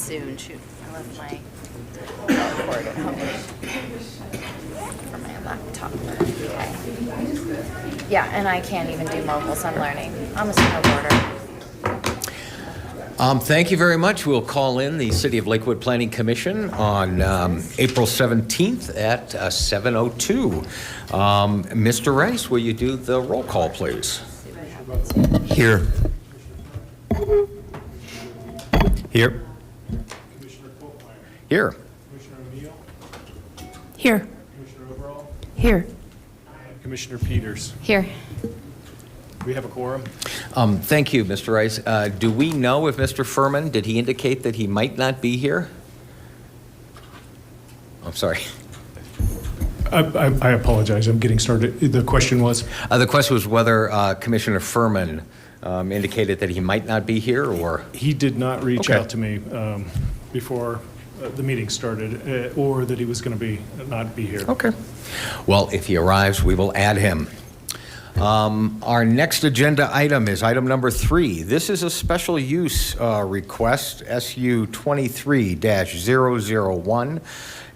soon. Shoot, I left my cord at home for my laptop. Okay. Yeah, and I can't even do mobiles. I'm learning. I'm a snowboarder. Thank you very much. We'll call in the City of Lakewood Planning Commission on April 17th at 7:02. Mr. Rice, will you do the roll call, please? Here. Here. Commissioner Coltmeyer. Here. Commissioner O'Neill. Here. Commissioner Overall. Here. And Commissioner Peters. Here. We have a quorum. Thank you, Mr. Rice. Do we know if Mr. Furman, did he indicate that he might not be here? I'm sorry. I apologize. I'm getting started. The question was? The question was whether Commissioner Furman indicated that he might not be here, or? He did not reach Okay. out to me before the meeting started, or that he was going to not be here. Okay. Well, if he arrives, we will add him. Our next agenda item is item number 3. This is a special use request, SU 23-001,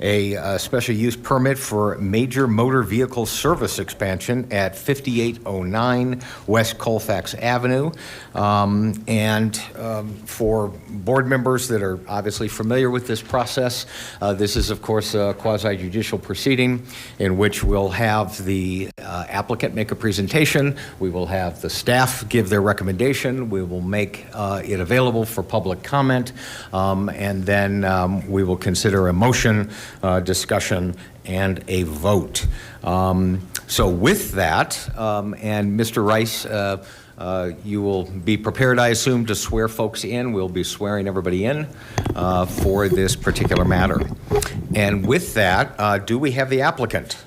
a special use permit for major motor vehicle service expansion at 5809 West Colfax Avenue. For board members that are obviously familiar with this process, this is, of course, a quasi-judicial proceeding in which we'll have the applicant make a presentation. We will have the staff give their recommendation. We will make it available for public comment, and then we will consider a motion, discussion, and a vote. So with that, and Mr. Rice, you will be prepared, I assume, to swear folks in. We'll be swearing everybody in for this particular matter. And with that, do we have the applicant?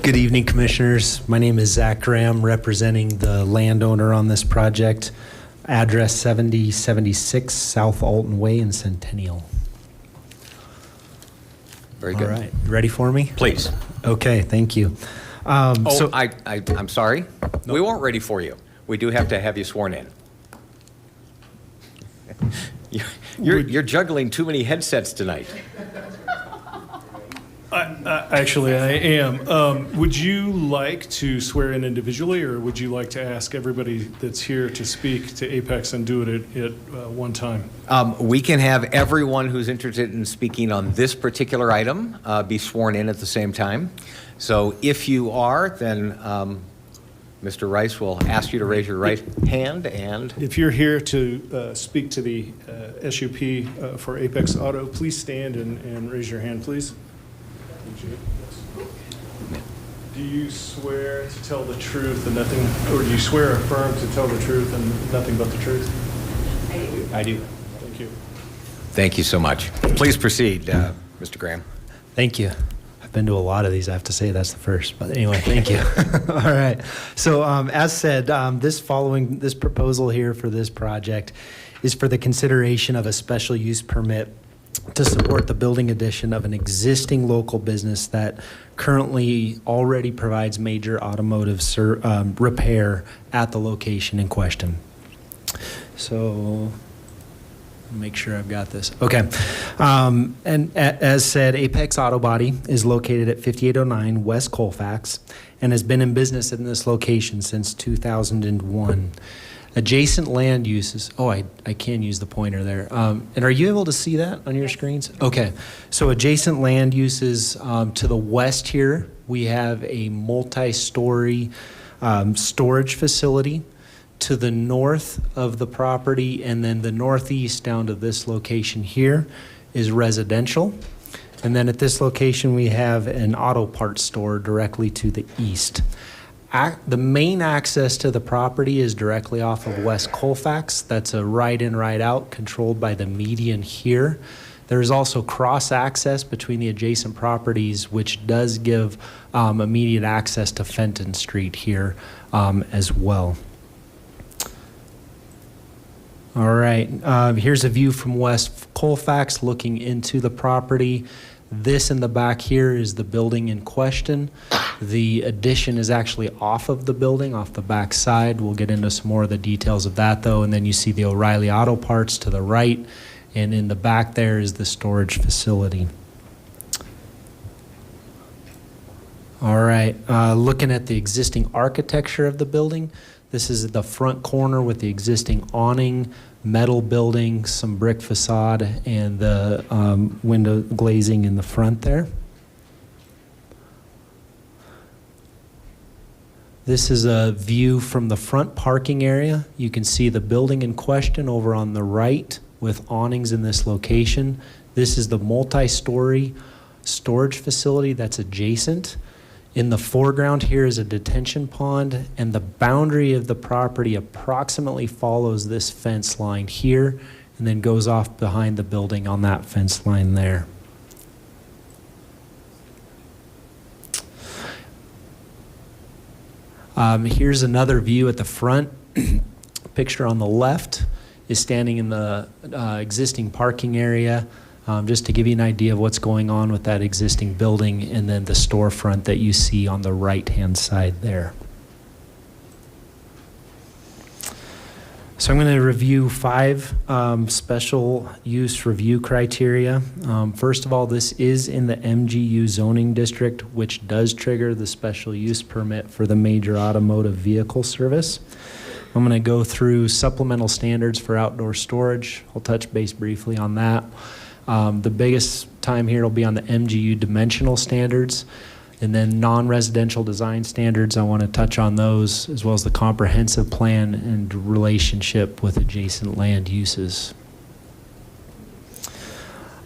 Good evening, Commissioners. My name is Zach Graham, representing the landowner on this project. Address 7076 South Alton Way in Centennial. Very good. All right, ready for me? Please. Okay, thank you. I'm sorry. No. We weren't ready for you. We do have to have you sworn in. You're juggling too many headsets tonight. Actually, I am. Would you like to swear in individually, or would you like to ask everybody that's here to speak to Apex and do it at one time? We can have everyone who's interested in speaking on this particular item be sworn in at the same time. So if you are, then Mr. Rice will ask you to raise your right hand. And if you're here to speak to the SUP for Apex Auto, please stand and raise your hand, please. Do you swear to tell the truth and nothing, or do you swear or affirm to tell the truth and nothing but the truth? I do. Thank you. Thank you so much. Please proceed, Mr. Graham. Thank you. I've been to a lot of these. I have to say that's the first. But anyway, thank you. All right. So as said, this proposal here for this project is for the consideration of a special use permit to support the building addition of an existing local business that currently already provides major automotive repair at the location in question. So make sure I've got this. Okay. And as said, Apex Auto Body is located at 5809 West Colfax and has been in business in this location since 2001. Adjacent land uses, I can use the pointer there. And are you able to see that on your screens? Okay, so adjacent land uses to the west here, we have a multi-story storage facility. To the north of the property, and then the northeast down to this location here is residential. And then at this location, we have an auto parts store directly to the east. The main access to the property is directly off of West Colfax. That's a right in, right out, controlled by the median here. There's also cross access between the adjacent properties, which does give immediate access to Fenton Street here as well. All right, here's a view from West Colfax looking into the property. This in the back here is the building in question. The addition is actually off of the building, off the back side. We'll get into some more of the details of that though. And then you see the O'Reilly Auto Parts to the right. And in the back there is the storage facility. All right, looking at the existing architecture of the building, this is the front corner with the existing awning, metal building, some brick facade, and the window glazing in the front there. This is a view from the front parking area. You can see the building in question over on the right with awnings in this location. This is the multi-story storage facility that's adjacent. In the foreground here is a detention pond, and the boundary of the property approximately follows this fence line here and then goes off behind the building on that fence line there. Here's another view at the front. Picture on the left is standing in the existing parking area. Just to give you an idea of what's going on with that existing building, and then the storefront that you see on the right-hand side there. So I'm going to review 5 special use review criteria. First of all, this is in the MGU zoning district, which does trigger the special use permit for the major automotive vehicle service. I'm going to go through supplemental standards for outdoor storage. I'll touch base briefly on that. The biggest time here will be on the MGU dimensional standards, and then non-residential design standards. I want to touch on those, as well as the comprehensive plan and relationship with adjacent land uses.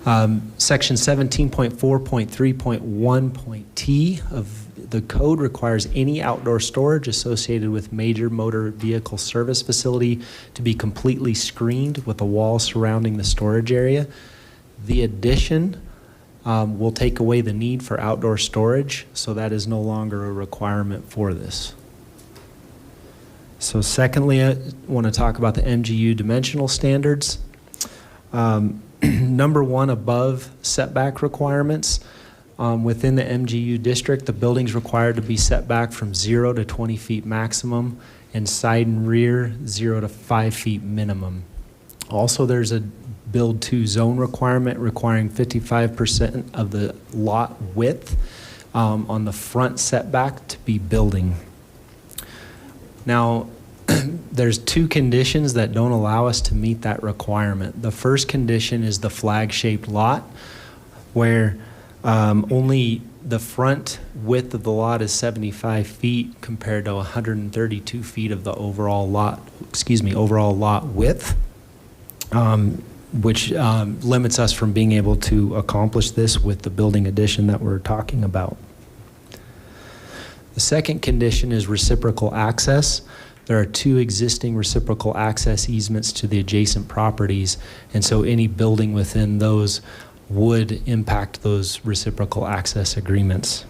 Section 17.4.3.1.t of the code requires any outdoor storage associated with major motor vehicle service facility to be completely screened with a wall surrounding the storage area. The addition will take away the need for outdoor storage, so that is no longer a requirement for this. So secondly, I want to talk about the MGU dimensional standards. Number 1, above setback requirements. Within the MGU district, the building's required to be set back from 0 to 20 feet maximum, and side and rear 0 to 5 feet minimum. Also, there's a build to zone requirement requiring 55% of the lot width on the front setback to be building. Now, there's 2 conditions that don't allow us to meet that requirement. The first condition is the flag-shaped lot, where only the front width of the lot is 75 feet compared to 132 feet of the overall lot width. Which limits us from being able to accomplish this with the building addition that we're talking about. The second condition is reciprocal access. There are 2 existing reciprocal access easements to the adjacent properties, and so any building within those would impact those reciprocal access agreements.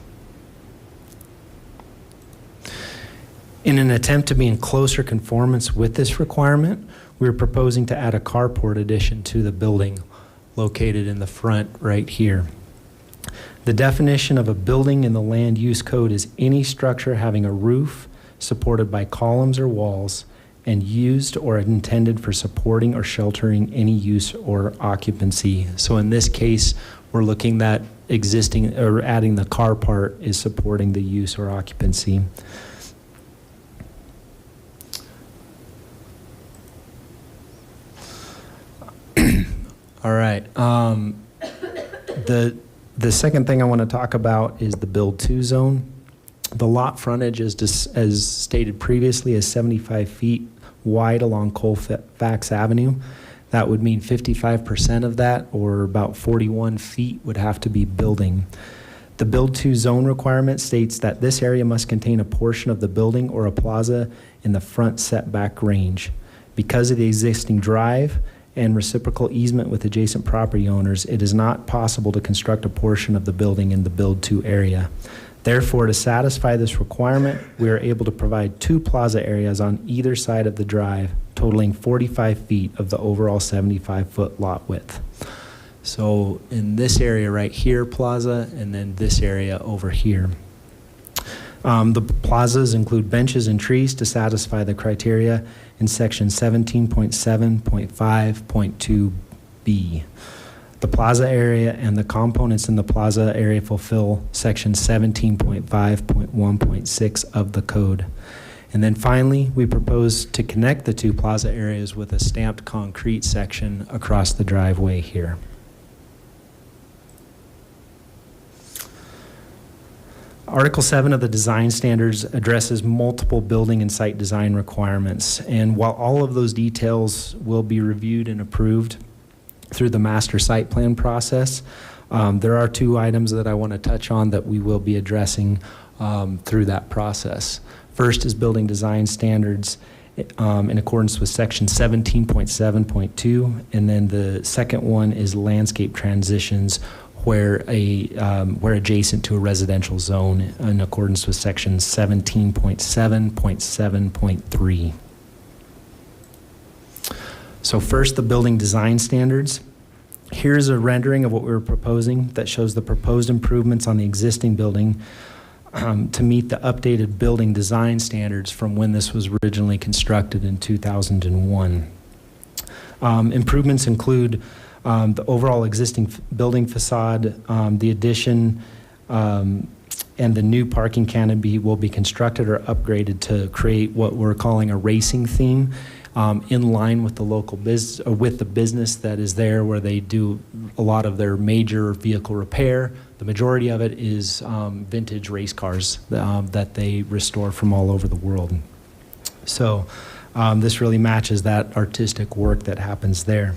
In an attempt to be in closer conformance with this requirement, we're proposing to add a carport addition to the building located in the front right here. The definition of a building in the land use code is any structure having a roof supported by columns or walls and used or intended for supporting or sheltering any use or occupancy. So in this case, we're looking at existing or adding the car part is supporting the use or occupancy. All right. The second thing I want to talk about is the build to zone. The lot frontage as stated previously is 75 feet wide along Colfax Avenue. That would mean 55% of that, or about 41 feet, would have to be building. The build to zone requirement states that this area must contain a portion of the building or a plaza in the front setback range. Because of the existing drive and reciprocal easement with adjacent property owners, it is not possible to construct a portion of the building in the build-to area. Therefore, to satisfy this requirement, we are able to provide 2 plaza areas on either side of the drive, totaling 45 feet of the overall 75-foot lot width. So in this area right here, plaza, and then this area over here. The plazas include benches and trees to satisfy the criteria in section 17.7.5.2b. The plaza area and the components in the plaza area fulfill section 17.5.1.6 of the code. And then finally, we propose to connect the two plaza areas with a stamped concrete section across the driveway here. Article 7 of the design standards addresses multiple building and site design requirements. And while all of those details will be reviewed and approved through the master site plan process, there are two items that I want to touch on that we will be addressing through that process. First is building design standards in accordance with section 17.7.2, and then the second one is landscape transitions where adjacent to a residential zone in accordance with section 17.7.7.3. So first, the building design standards. Here's a rendering of what we're proposing that shows the proposed improvements on the existing building to meet the updated building design standards from when this was originally constructed in 2001. Improvements include the overall existing building facade, the addition and the new parking canopy will be constructed or upgraded to create what we're calling a racing theme in line with the local business, or with the business that is there where they do a lot of their major vehicle repair. The majority of it is vintage race cars that they restore from all over the world. So this really matches that artistic work that happens there.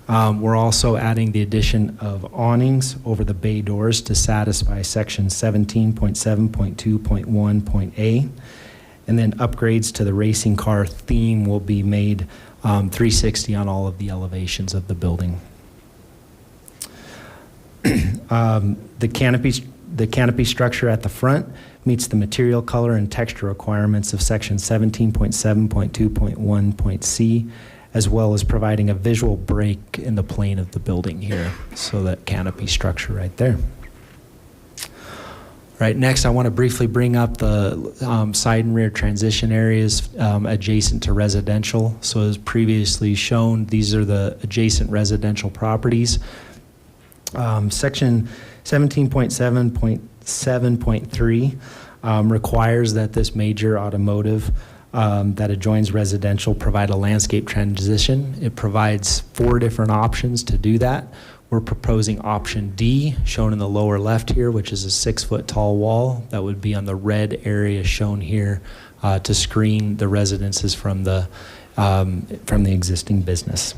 We're also adding the addition of awnings over the bay doors to satisfy section 17.7.2.1.a. And then upgrades to the racing car theme will be made 360 on all of the elevations of the building. The canopy structure at the front meets the material color and texture requirements of section 17.7.2.1.c, as well as providing a visual break in the plane of the building here. So that canopy structure right there. Right, next I want to briefly bring up the side and rear transition areas adjacent to residential. So as previously shown, these are the adjacent residential properties. Section 17.7.7.3 requires that this major automotive that adjoins residential provide a landscape transition. It provides 4 different options to do that. We're proposing option D, shown in the lower left here, which is a 6-foot tall wall that would be on the red area shown here to screen the residences from the existing business.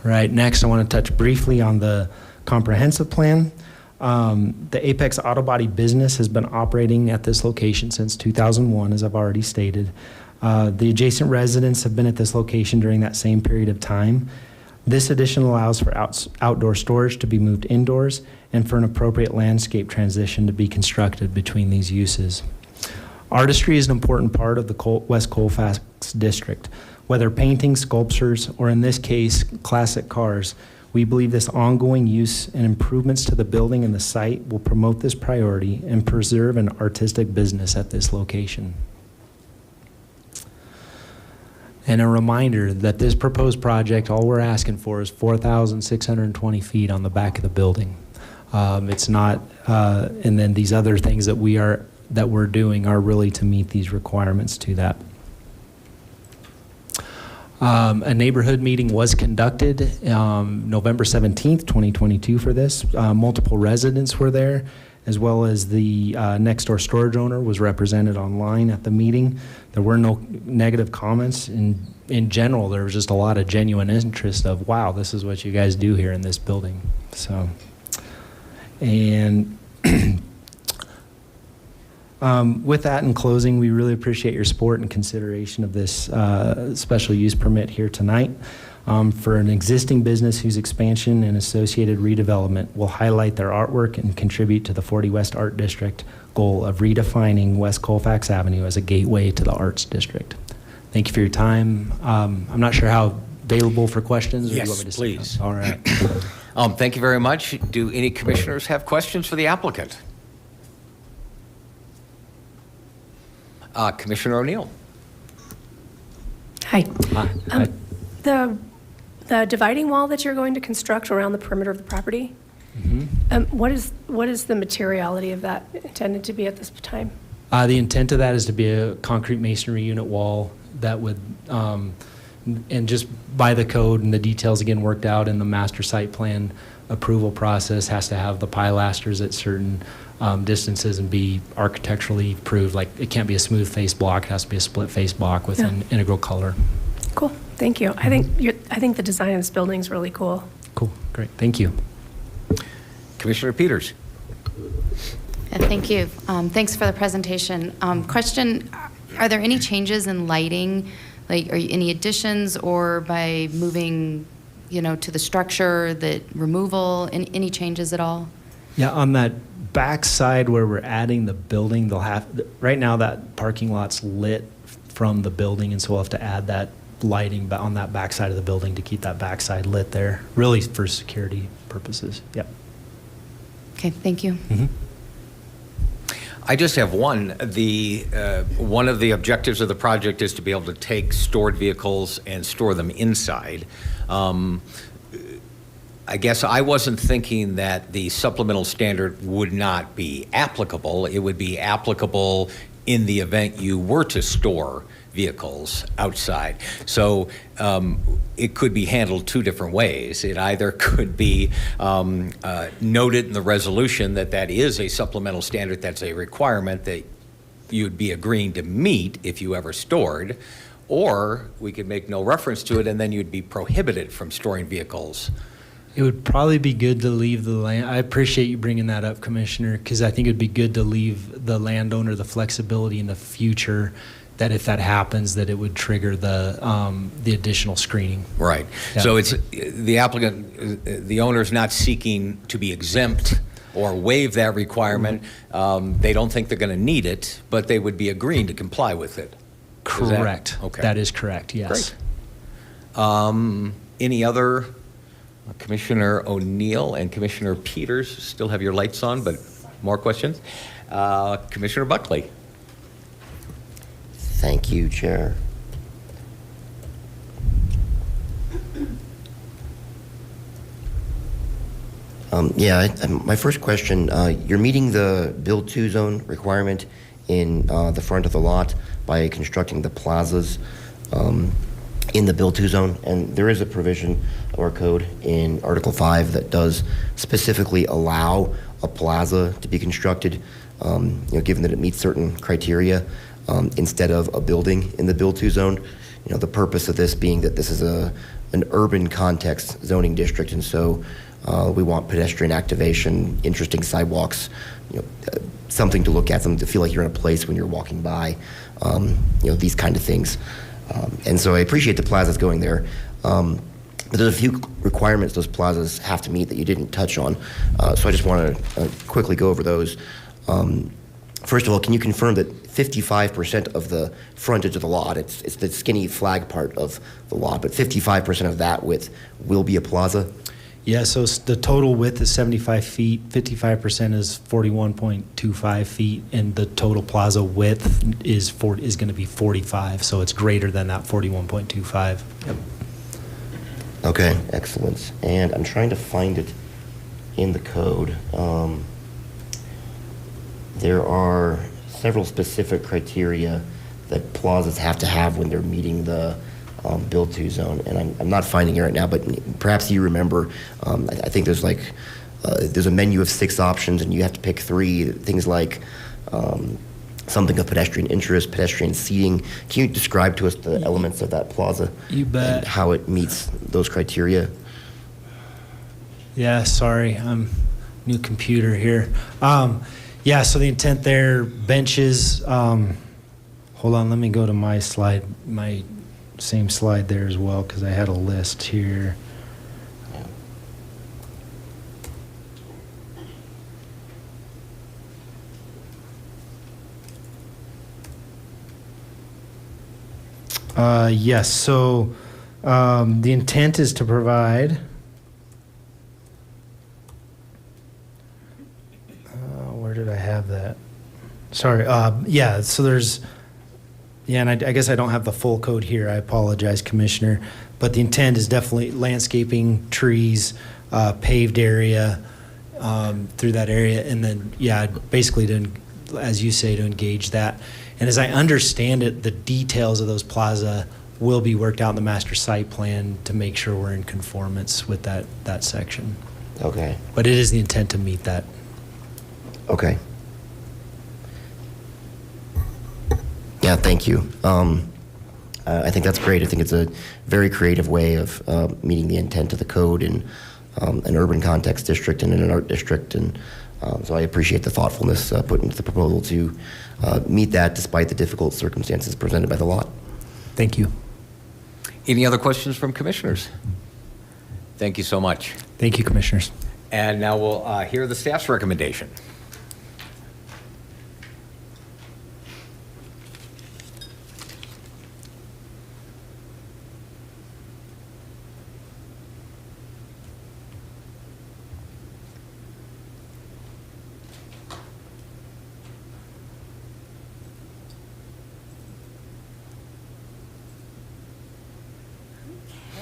Right, next I want to touch briefly on the comprehensive plan. The Apex Auto Body business has been operating at this location since 2001, as I've already stated. The adjacent residents have been at this location during that same period of time. This addition allows for outdoor storage to be moved indoors and for an appropriate landscape transition to be constructed between these uses. Artistry is an important part of the West Colfax district. Whether painting, sculptures, or in this case, classic cars, we believe this ongoing use and improvements to the building and the site will promote this priority and preserve an artistic business at this location. And a reminder that this proposed project, all we're asking for is 4,620 feet on the back of the building. It's not, and then these other things that we're doing are really to meet these requirements to that. A neighborhood meeting was conducted November 17th, 2022 for this. Multiple residents were there, as well as the next door storage owner was represented online at the meeting. There were no negative comments. In general, there was just a lot of genuine interest of, wow, this is what you guys do here in this building. So, and with that, in closing, we really appreciate your support and consideration of this special use permit here tonight. For an existing business whose expansion and associated redevelopment will highlight their artwork and contribute to the 40 West Art District goal of redefining West Colfax Avenue as a gateway to the Arts District. Thank you for your time. I'm not sure how available for questions? Or do you Yes, want me to please. All right. Thank you very much. Do any commissioners have questions for the applicant? Commissioner O'Neill. Hi. Hi. The dividing wall that you're going to construct around the perimeter of the property, what is the materiality of that intended to be at this time? The intent of that is to be a concrete masonry unit wall that would, and just by the code and the details again worked out in the master site plan approval process, has to have the pilasters at certain distances and be architecturally approved. Like, it can't be a smooth face block, it has to be a split face block with an integral color. Cool, thank you. I think the design of this building is really cool. Cool, great, thank you. Commissioner Peters. Thank you. Thanks for the presentation. Question, are there any changes in lighting, like any additions, or by moving, to the structure, the removal, any changes at all? Yeah, on that back side where we're adding the building, right now that parking lot's lit from the building, and so we'll have to add that lighting on that back side of the building to keep that back side lit there, really for security purposes. Yep. Okay, thank you. I just have one. One of the objectives of the project is to be able to take stored vehicles and store them inside. I guess I wasn't thinking that the supplemental standard would not be applicable. It would be applicable in the event you were to store vehicles outside. So it could be handled two different ways. It either could be noted in the resolution that that is a supplemental standard, that's a requirement that you'd be agreeing to meet if you ever stored, or we could make no reference to it and then you'd be prohibited from storing vehicles. It would probably be good to leave the land. I appreciate you bringing that up, Commissioner, because I think it'd be good to leave the landowner the flexibility in the future that if that happens, that it would trigger the additional screening. Right. Yeah. So it's the applicant, the owner's not seeking to be exempt or waive that requirement. They don't think they're going to need it, but they would be agreeing to comply with it. Correct. Okay. That is correct, yes. Great. Any other? Commissioner O'Neill and Commissioner Peters still have your lights on, but more questions? Commissioner Buckley. Thank you, Chair. My first question, you're meeting the Build 2 zone requirement in the front of the lot by constructing the plazas in the Build 2 zone, and there is a provision of our code in Article 5 that does specifically allow a plaza to be constructed, given that it meets certain criteria, instead of a building in the Build 2 zone. The purpose of this being that this is an urban context zoning district, and so we want pedestrian activation, interesting sidewalks, something to look at, something to feel like you're in a place when you're walking by, these kind of things. And so I appreciate the plazas going there. But there's a few requirements those plazas have to meet that you didn't touch on. So I just want to quickly go over those. First of all, can you confirm that 55% of the frontage of the lot, it's the skinny flag part of the lot, but 55% of that width will be a plaza? Yeah, so the total width is 75 feet, 55% is 41.25 feet, and the total plaza width is going to be 45, so it's greater than that 41.25. Yep. Okay, excellent. And I'm trying to find it in the code. There are several specific criteria that plazas have to have when they're meeting the Build 2 zone, and I'm not finding it right now, but perhaps you remember, I think there's there's a menu of 6 options and you have to pick 3, things like something of pedestrian interest, pedestrian seating. Can you describe to us the elements of that plaza? You bet. And how it meets those criteria? Yeah, sorry, I'm new computer here. Yeah, so the intent there, benches, hold on, let me go to my slide, my same slide there as well, because I had a list here. Yes, so The intent is to provide. Where did I have that? Sorry. Yeah. So there's. Yeah, and I guess I don't have the full code here. I apologize, Commissioner. But the intent is definitely landscaping, trees, paved area through that area, and then basically to, as you say, to engage that. And as I understand it, the details of those plaza will be worked out in the master site plan to make sure we're in conformance with that section. Okay. But it is the intent to meet that. Okay. Yeah, thank you. I think that's great. I think it's a very creative way of meeting the intent of the code in an urban context district and in an art district. And so I appreciate the thoughtfulness put into the proposal to meet that despite the difficult circumstances presented by the lot. Thank you. Any other questions from commissioners? Thank you so much. Thank you, Commissioners. And now we'll hear the staff's recommendation.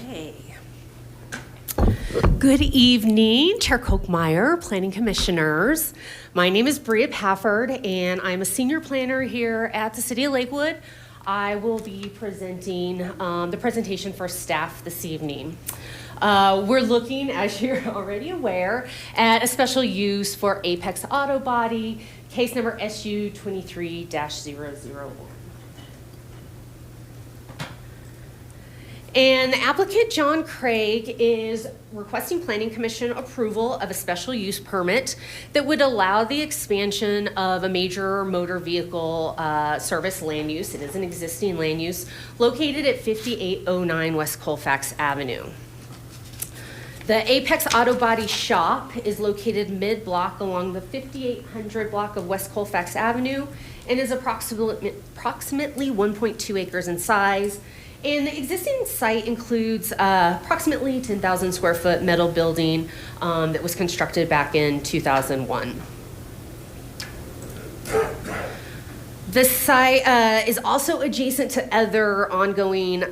Okay. Good evening, Chair Kochmeyer, Planning Commissioners. My name is Bria Pafford, and I'm a senior planner here at the City of Lakewood. I will be presenting the presentation for staff this evening. We're looking, as you're already aware, at a special use for Apex Auto Body, case number SU 23-001. And the applicant, John Craig, is requesting Planning Commission approval of a special use permit that would allow the expansion of a major motor vehicle service land use. It is an existing land use located at 5809 West Colfax Avenue. The Apex Auto Body Shop is located mid-block along the 5800 block of West Colfax Avenue and is approximately 1.2 acres in size. And the existing site includes approximately 10,000 square foot metal building that was constructed back in 2001. The site is also adjacent to other ongoing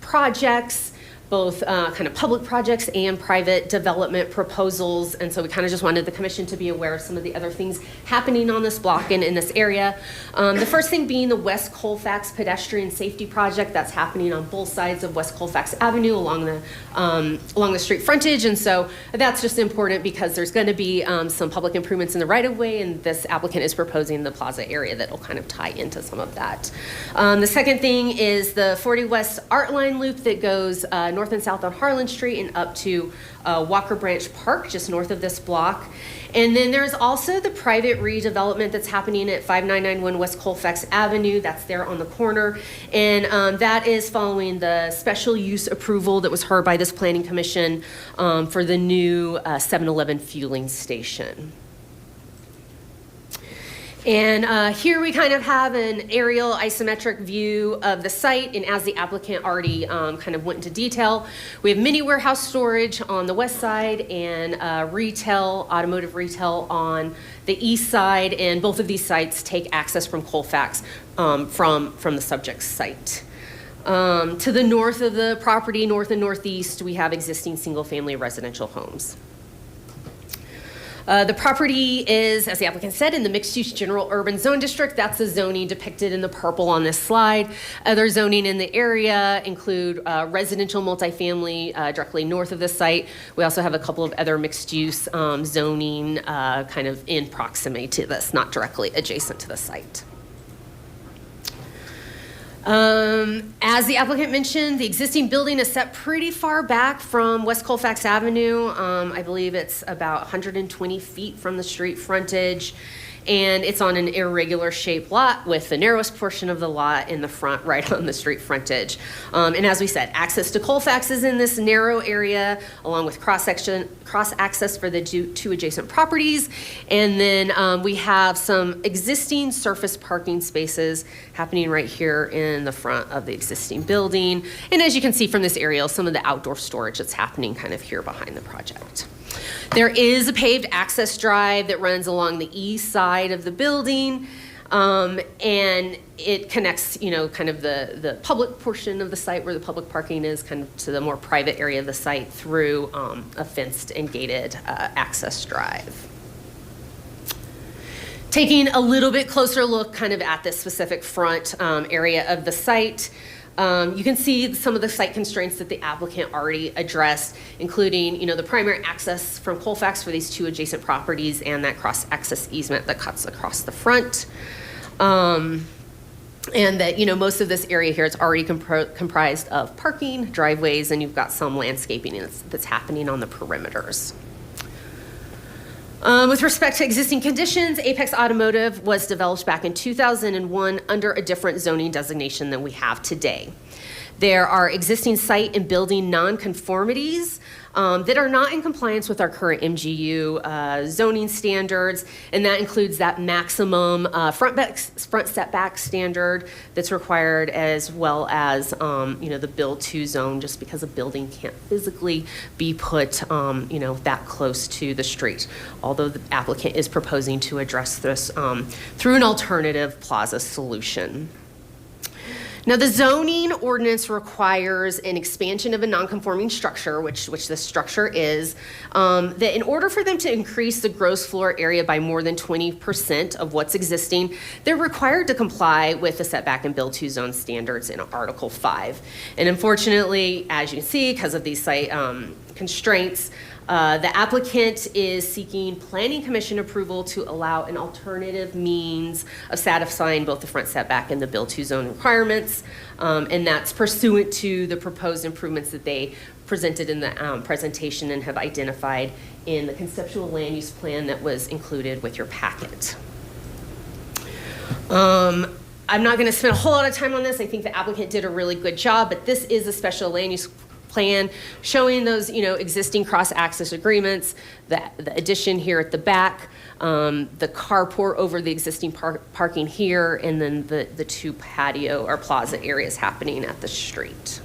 projects, both kind of public projects and private development proposals. And so we kind of just wanted the commission to be aware of some of the other things happening on this block and in this area. The first thing being the West Colfax pedestrian safety project that's happening on both sides of West Colfax Avenue along the street frontage. And so that's just important because there's going to be some public improvements in the right of way, and this applicant is proposing the plaza area that will kind of tie into some of that. The second thing is the 40 West Art Line loop that goes north and south on Harlan Street and up to Walker Branch Park, just north of this block. And then there's also the private redevelopment that's happening at 5991 West Colfax Avenue. That's there on the corner. And that is following the special use approval that was heard by this planning commission for the new 7-Eleven fueling station. And here we kind of have an aerial isometric view of the site. And as the applicant already kind of went into detail, we have mini warehouse storage on the west side and retail, automotive retail on the east side. And both of these sites take access from Colfax from the subject site. To the north of the property, north and northeast, we have existing single-family residential homes. The property is, as the applicant said, in the mixed-use general urban zone district. That's the zoning depicted in the purple on this slide. Other zoning in the area include residential multifamily directly north of the site. We also have a couple of other mixed-use zoning kind of in proximity to this, not directly adjacent to the site. As the applicant mentioned, the existing building is set pretty far back from West Colfax Avenue. I believe it's about 120 feet from the street frontage. and it's on an irregular shaped lot with the narrowest portion of the lot in the front, right on the street frontage. And as we said, access to Colfax is in this narrow area, along with cross access for the two adjacent properties. And then we have some existing surface parking spaces happening right here in the front of the existing building. And as you can see from this aerial, some of the outdoor storage that's happening kind of here behind the project. There is a paved access drive that runs along the east side of the building, and it connects, kind of the public portion of the site where the public parking is, kind of to the more private area of the site through a fenced and gated access drive. Taking a little bit closer look kind of at this specific front area of the site, you can see some of the site constraints that the applicant already addressed, including, the primary access from Colfax for these two adjacent properties and that cross-access easement that cuts across the front. And that, most of this area here is already comprised of parking, driveways, and you've got some landscaping that's happening on the perimeters. With respect to existing conditions, Apex Automotive was developed back in 2001 under a different zoning designation than we have today. There are existing site and building nonconformities that are not in compliance with our current MGU zoning standards, and that includes that maximum front setback standard that's required, as well as the build to zone, just because a building can't physically be put that close to the street, although the applicant is proposing to address this through an alternative plaza solution. Now, the zoning ordinance requires an expansion of a nonconforming structure, which this structure is, that in order for them to increase the gross floor area by more than 20% of what's existing, they're required to comply with the setback and build to zone standards in Article 5. And unfortunately, as you can see, because of these site constraints, the applicant is seeking Planning Commission approval to allow an alternative means of satisfying both the front setback and the build to zone requirements, and that's pursuant to the proposed improvements that they presented in the presentation and have identified in the conceptual land use plan that was included with your packet. I'm not going to spend a whole lot of time on this. I think the applicant did a really good job, but this is a special land use plan showing those existing cross-access agreements, the addition here at the back, the carport over the existing parking here, and then the two patio or plaza areas happening at the street.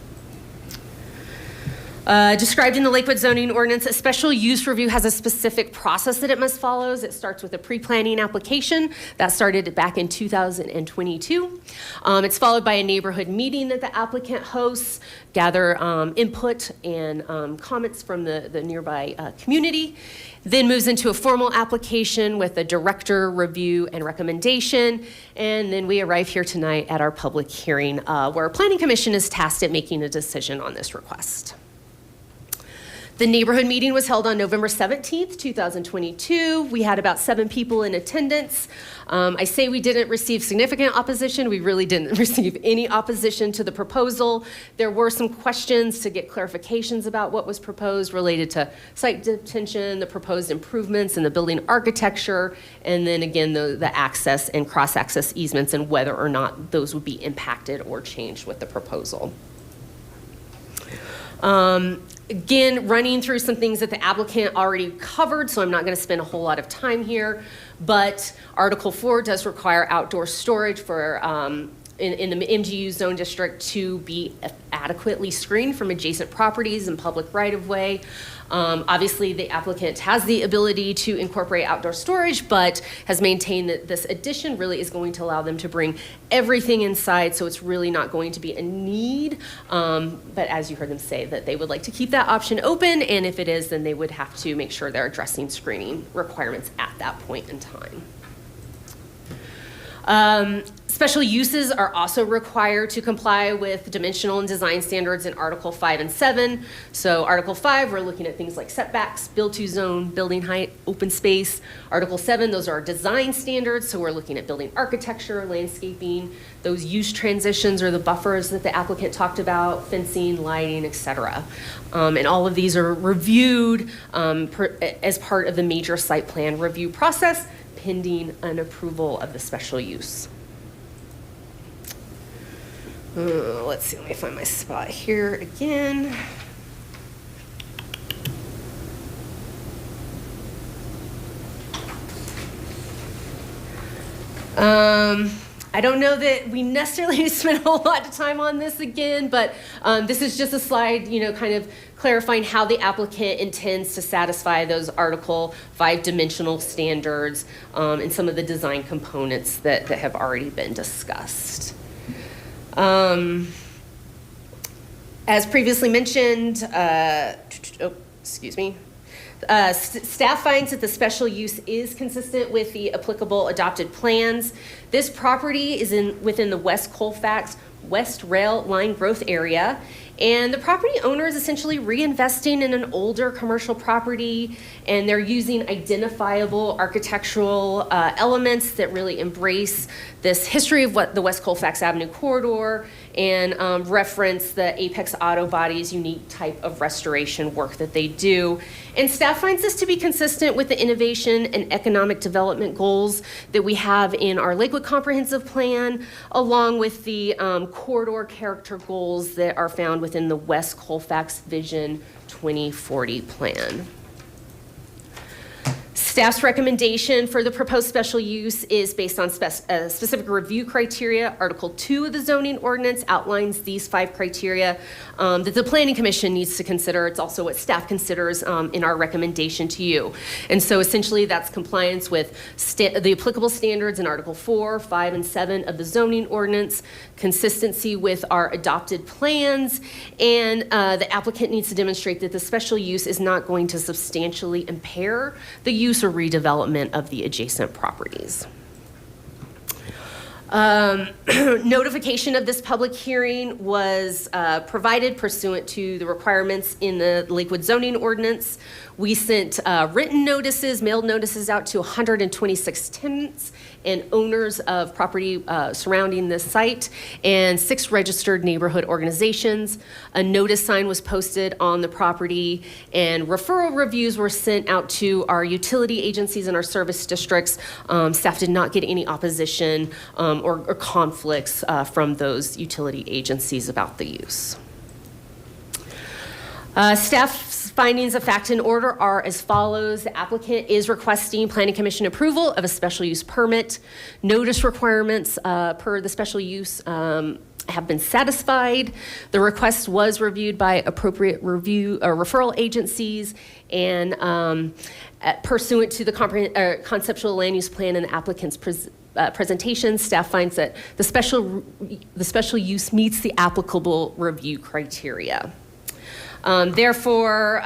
Described in the Lakewood zoning ordinance, a special use review has a specific process that it must follow. It starts with a pre-planning application that started back in 2022. It's followed by a neighborhood meeting that the applicant hosts, gather input and comments from the nearby community, then moves into a formal application with a director review and recommendation, and then we arrive here tonight at our public hearing where our Planning Commission is tasked at making a decision on this request. The neighborhood meeting was held on November 17th, 2022. We had about 7 people in attendance. I say we didn't receive significant opposition. We really didn't receive any opposition to the proposal. There were some questions to get clarifications about what was proposed related to site detention, the proposed improvements, and the building architecture, and then again, the access and cross-access easements and whether or not those would be impacted or changed with the proposal. Again, running through some things that the applicant already covered, so I'm not going to spend a whole lot of time here, but Article 4 does require outdoor storage for in the MGU zone district to be adequately screened from adjacent properties and public right-of-way. Obviously, the applicant has the ability to incorporate outdoor storage, but has maintained that this addition really is going to allow them to bring everything inside, so it's really not going to be a need. But as you heard them say, that they would like to keep that option open, and if it is, then they would have to make sure they're addressing screening requirements at that point in time. Special uses are also required to comply with dimensional and design standards in Article 5 and 7. So Article 5, we're looking at things like setbacks, build to zone, building height, open space. Article 7, those are design standards. So we're looking at building architecture, landscaping, those use transitions or the buffers that the applicant talked about, fencing, lighting, et cetera. And all of these are reviewed as part of the major site plan review process, pending an approval of the special use. Let's see, let me find my spot here again. I don't know that we necessarily spent a whole lot of time on this again, but this is just a slide, kind of clarifying how the applicant intends to satisfy those Article 5 dimensional standards and some of the design components that have already been discussed. As previously mentioned, staff finds that the special use is consistent with the applicable adopted plans. This property is within the West Colfax West Rail Line growth area, and the property owner is essentially reinvesting in an older commercial property, and they're using identifiable architectural elements that really embrace this history of what the West Colfax Avenue corridor and reference the Apex Auto Body's unique type of restoration work that they do. And staff finds this to be consistent with the innovation and economic development goals that we have in our Lakewood Comprehensive Plan, along with the corridor character goals that are found within the West Colfax Vision 2040 plan. Staff's recommendation for the proposed special use is based on specific review criteria. Article 2 of the zoning ordinance outlines these 5 criteria that the Planning Commission needs to consider. It's also what staff considers in our recommendation to you. And so essentially that's compliance with the applicable standards in Article 4, 5, and 7 of the zoning ordinance, consistency with our adopted plans, and the applicant needs to demonstrate that the special use is not going to substantially impair the use or redevelopment of the adjacent properties. Notification of this public hearing was provided pursuant to the requirements in the Lakewood zoning ordinance. We sent written notices, mailed notices out to 126 tenants and owners of property surrounding this site and 6 registered neighborhood organizations. A notice sign was posted on the property, and referral reviews were sent out to our utility agencies and our service districts. Staff did not get any opposition or conflicts from those utility agencies about the use. Staff's findings of fact and order are as follows. The applicant is requesting Planning Commission approval of a special use permit. Notice requirements per the special use have been satisfied. The request was reviewed by appropriate referral agencies, and pursuant to the conceptual land use plan and the applicant's presentation, staff finds that the special use meets the applicable review criteria. Therefore,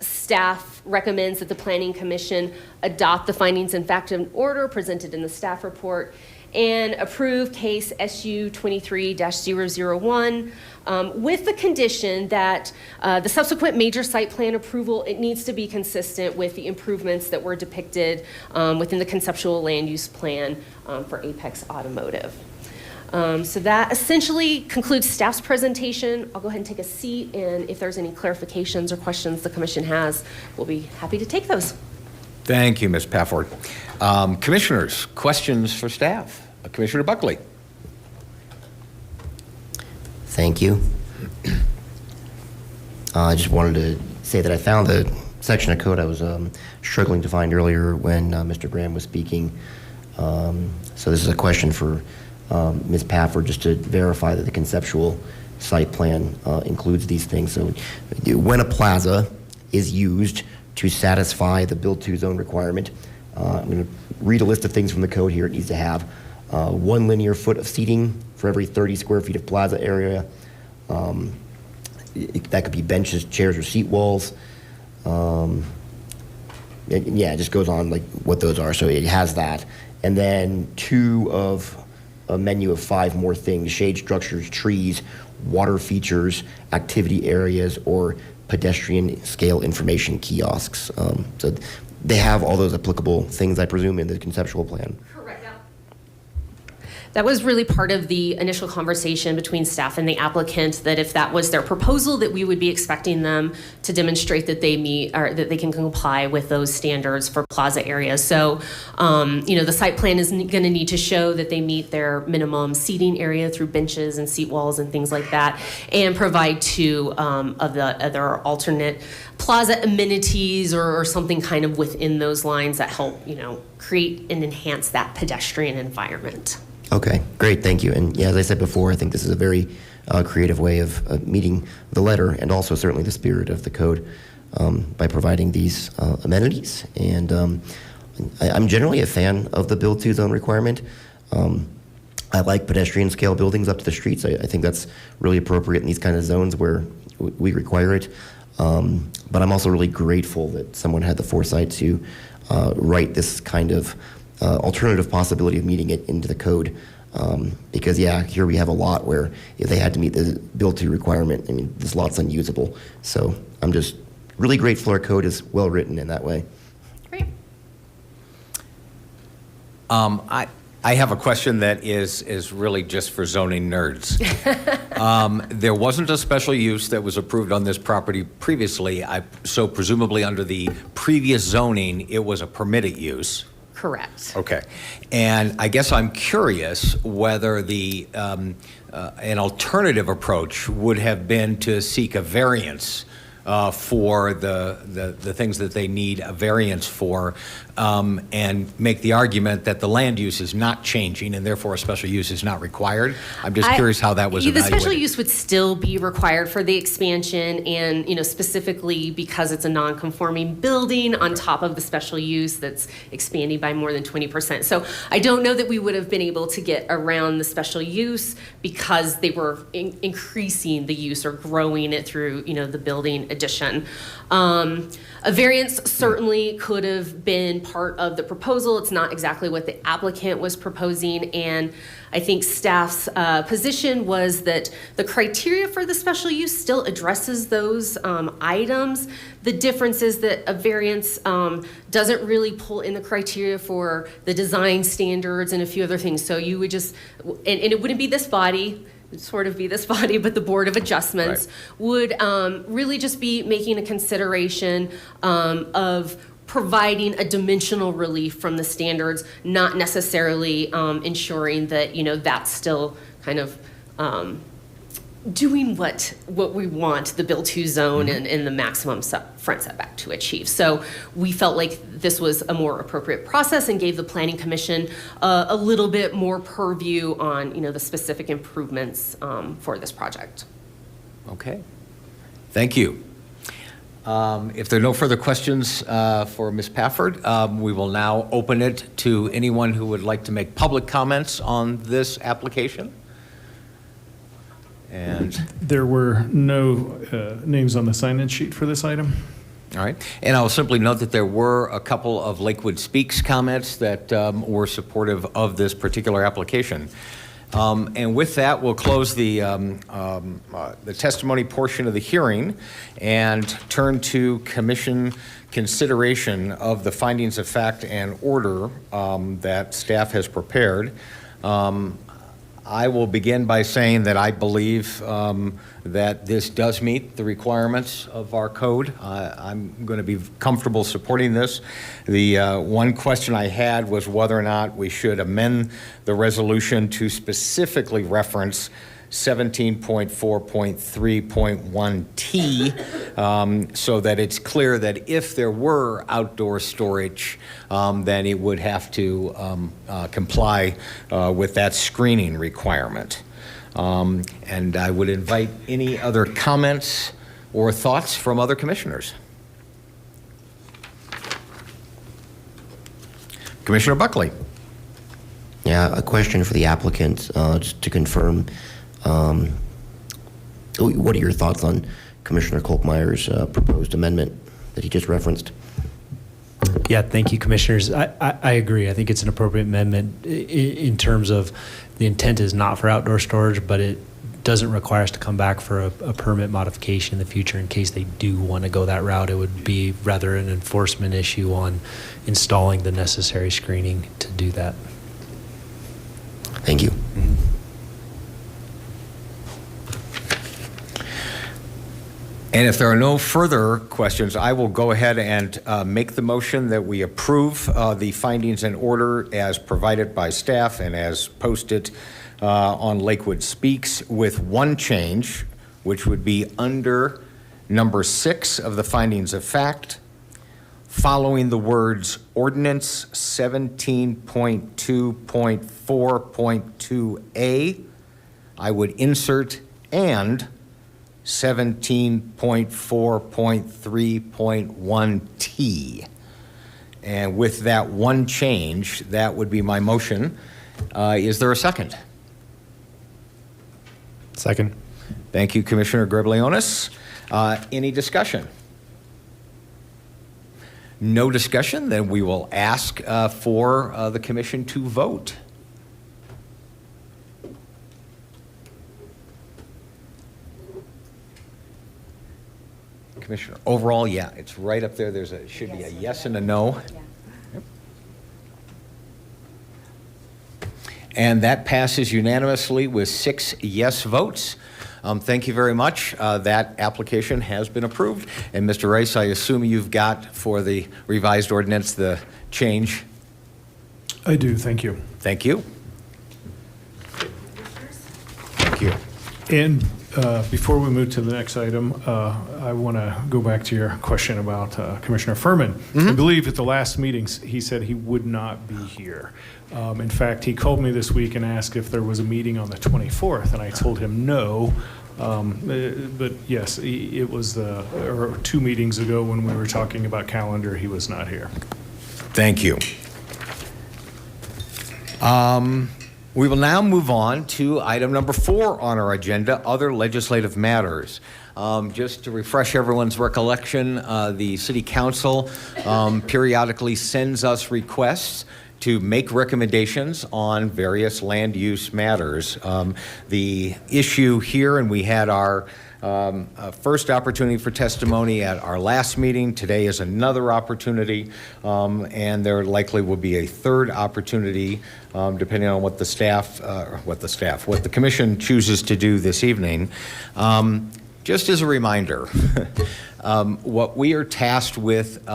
staff recommends that the Planning Commission adopt the findings in fact and order presented in the staff report and approve case SU 23-001 with the condition that the subsequent major site plan approval, it needs to be consistent with the improvements that were depicted within the conceptual land use plan for Apex Automotive. So that essentially concludes staff's presentation. I'll go ahead and take a seat, and if there's any clarifications or questions the commission has, we'll be happy to take those. Thank you, Ms. Pafford. Commissioners, questions for staff? Commissioner Buckley. Thank you. I just wanted to say that I found the section of code I was struggling to find earlier when Mr. Graham was speaking. So this is a question for Ms. Pafford, just to verify that the conceptual site plan includes these things. So when a plaza is used to satisfy the build-to zone requirement, I'm going to read a list of things from the code here. It needs to have 1 linear foot of seating for every 30 square feet of plaza area. That could be benches, chairs, or seat walls. It just goes on like what those are. So it has that. And then 2 of a menu of 5 more things: shade structures, trees, water features, activity areas, or pedestrian scale information kiosks. So they have all those applicable things, I presume, in the conceptual plan. Correct. that was really part of the initial conversation between staff and the applicant, that if that was their proposal, that we would be expecting them to demonstrate that they meet or that they can comply with those standards for plaza areas. So, the site plan is going to need to show that they meet their minimum seating area through benches and seat walls and things like that, and provide two of the other alternate plaza amenities or something kind of within those lines that help, create and enhance that pedestrian environment. Okay, great, thank you. And yeah, as I said before, I think this is a very creative way of meeting the letter and also certainly the spirit of the code by providing these amenities. And I'm generally a fan of the build to zone requirement. I like pedestrian scale buildings up to the streets. I think that's really appropriate in these kind of zones where we require it. But I'm also really grateful that someone had the foresight to write this kind of alternative possibility of meeting it into the code. Because yeah, here we have a lot where if they had to meet the build to requirement, I mean, this lot's unusable. So I'm just really grateful our code is well written in that way. Great. I have a question that is really just for zoning nerds. There wasn't a special use that was approved on this property previously, so presumably under the previous zoning, it was a permitted use. Correct. Okay. And I guess I'm curious whether an alternative approach would have been to seek a variance for the things that they need a variance for, and make the argument that the land use is not changing and therefore a special use is not required. I'm just curious how that was evaluated. The special use would still be required for the expansion, and specifically because it's a non-conforming building on top of the special use that's expanding by more than 20%. So I don't know that we would have been able to get around the special use because they were increasing the use or growing it through the building addition. A variance certainly could have been part of the proposal. It's not exactly what the applicant was proposing, and I think staff's position was that the criteria for the special use still addresses those items. The difference is that a variance doesn't really pull in the criteria for the design standards and a few other things. So you would just, and it wouldn't be this body, sort of be this body, but the Board of Adjustments would really just be making a consideration of providing a dimensional relief from the standards, not necessarily ensuring that that's still kind of doing what we want the build to zone and the maximum front setback to achieve. So we felt like this was a more appropriate process and gave the Planning Commission a little bit more purview on the specific improvements for this project. Okay, thank you. If there are no further questions for Ms. Pafford, we will now open it to anyone who would like to make public comments on this application. And There were no names on the sign-in sheet for this item. all right, and I'll simply note that there were a couple of Lakewood Speaks comments that were supportive of this particular application. And with that, we'll close the testimony portion of the hearing and turn to commission consideration of the findings of fact and order that staff has prepared. I will begin by saying that I believe that this does meet the requirements of our code. I'm going to be comfortable supporting this. The one question I had was whether or not we should amend the resolution to specifically reference 17.4.3.1T so that it's clear that if there were outdoor storage, then it would have to comply with that screening requirement. And I would invite any other comments or thoughts from other commissioners. Commissioner Buckley. Yeah, a question for the applicant, just to confirm. What are your thoughts on Commissioner Kolkmeyer's proposed amendment that he just referenced? Yeah, thank you, Commissioners. I agree. I think it's an appropriate amendment in terms of the intent is not for outdoor storage, but it doesn't require us to come back for a permit modification in the future in case they do want to go that route. It would be rather an enforcement issue on installing the necessary screening to do that. Thank you. And if there are no further questions, I will go ahead and make the motion that we approve the findings and order as provided by staff and as posted on Lakewood Speaks, with one change, which would be under number 6 of the findings of fact, following the words ordinance 17.2.4.2a, I would insert and 17.4.3.1t. And with that one change, that would be my motion. Is there a second? Second. Thank you, Commissioner Greblionis. Any discussion? No discussion, then we will ask for the commission to vote. Commissioner, overall, yeah, it's right up there. Should be a yes and a no. Yep. And that passes unanimously with 6 yes votes. Thank you very much. That application has been approved. And Mr. Rice, I assume you've got for the revised ordinance the change. I do, thank you. Thank you. Thank you. And before we move to the next item, I want to go back to your question about Commissioner Furman. I believe at the last meetings, he said he would not be here. In fact, he called me this week and asked if there was a meeting on the 24th, and I told him no. But yes, it was or 2 meetings ago when we were talking about calendar, he was not here. Thank you. We will now move on to item number 4 on our agenda, other legislative matters. Just to refresh everyone's recollection, the City Council periodically sends us requests to make recommendations on various land use matters. The issue here, and we had our first opportunity for testimony at our last meeting. Today is another opportunity, and there likely will be a third opportunity, depending on what the commission chooses to do this evening. Just as a reminder, what we are tasked with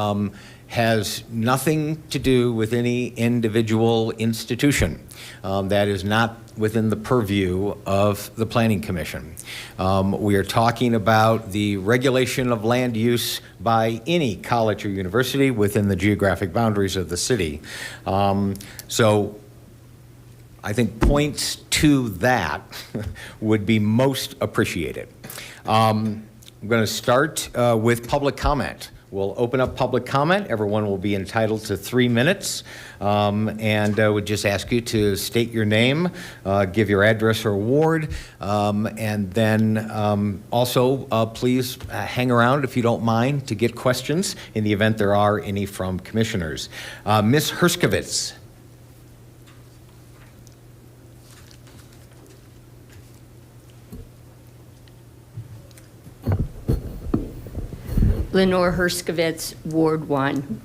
has nothing to do with any individual institution. That is not within the purview of the Planning Commission. We are talking about the regulation of land use by any college or university within the geographic boundaries of the city. So I think points to that would be most appreciated. I'm going to start with public comment. We'll open up public comment. Everyone will be entitled to 3 minutes. And would just ask you to state your name, give your address or ward, and then also please hang around if you don't mind to get questions in the event there are any from commissioners. Ms. Herskovitz. Lenore Herskovitz, Ward 1.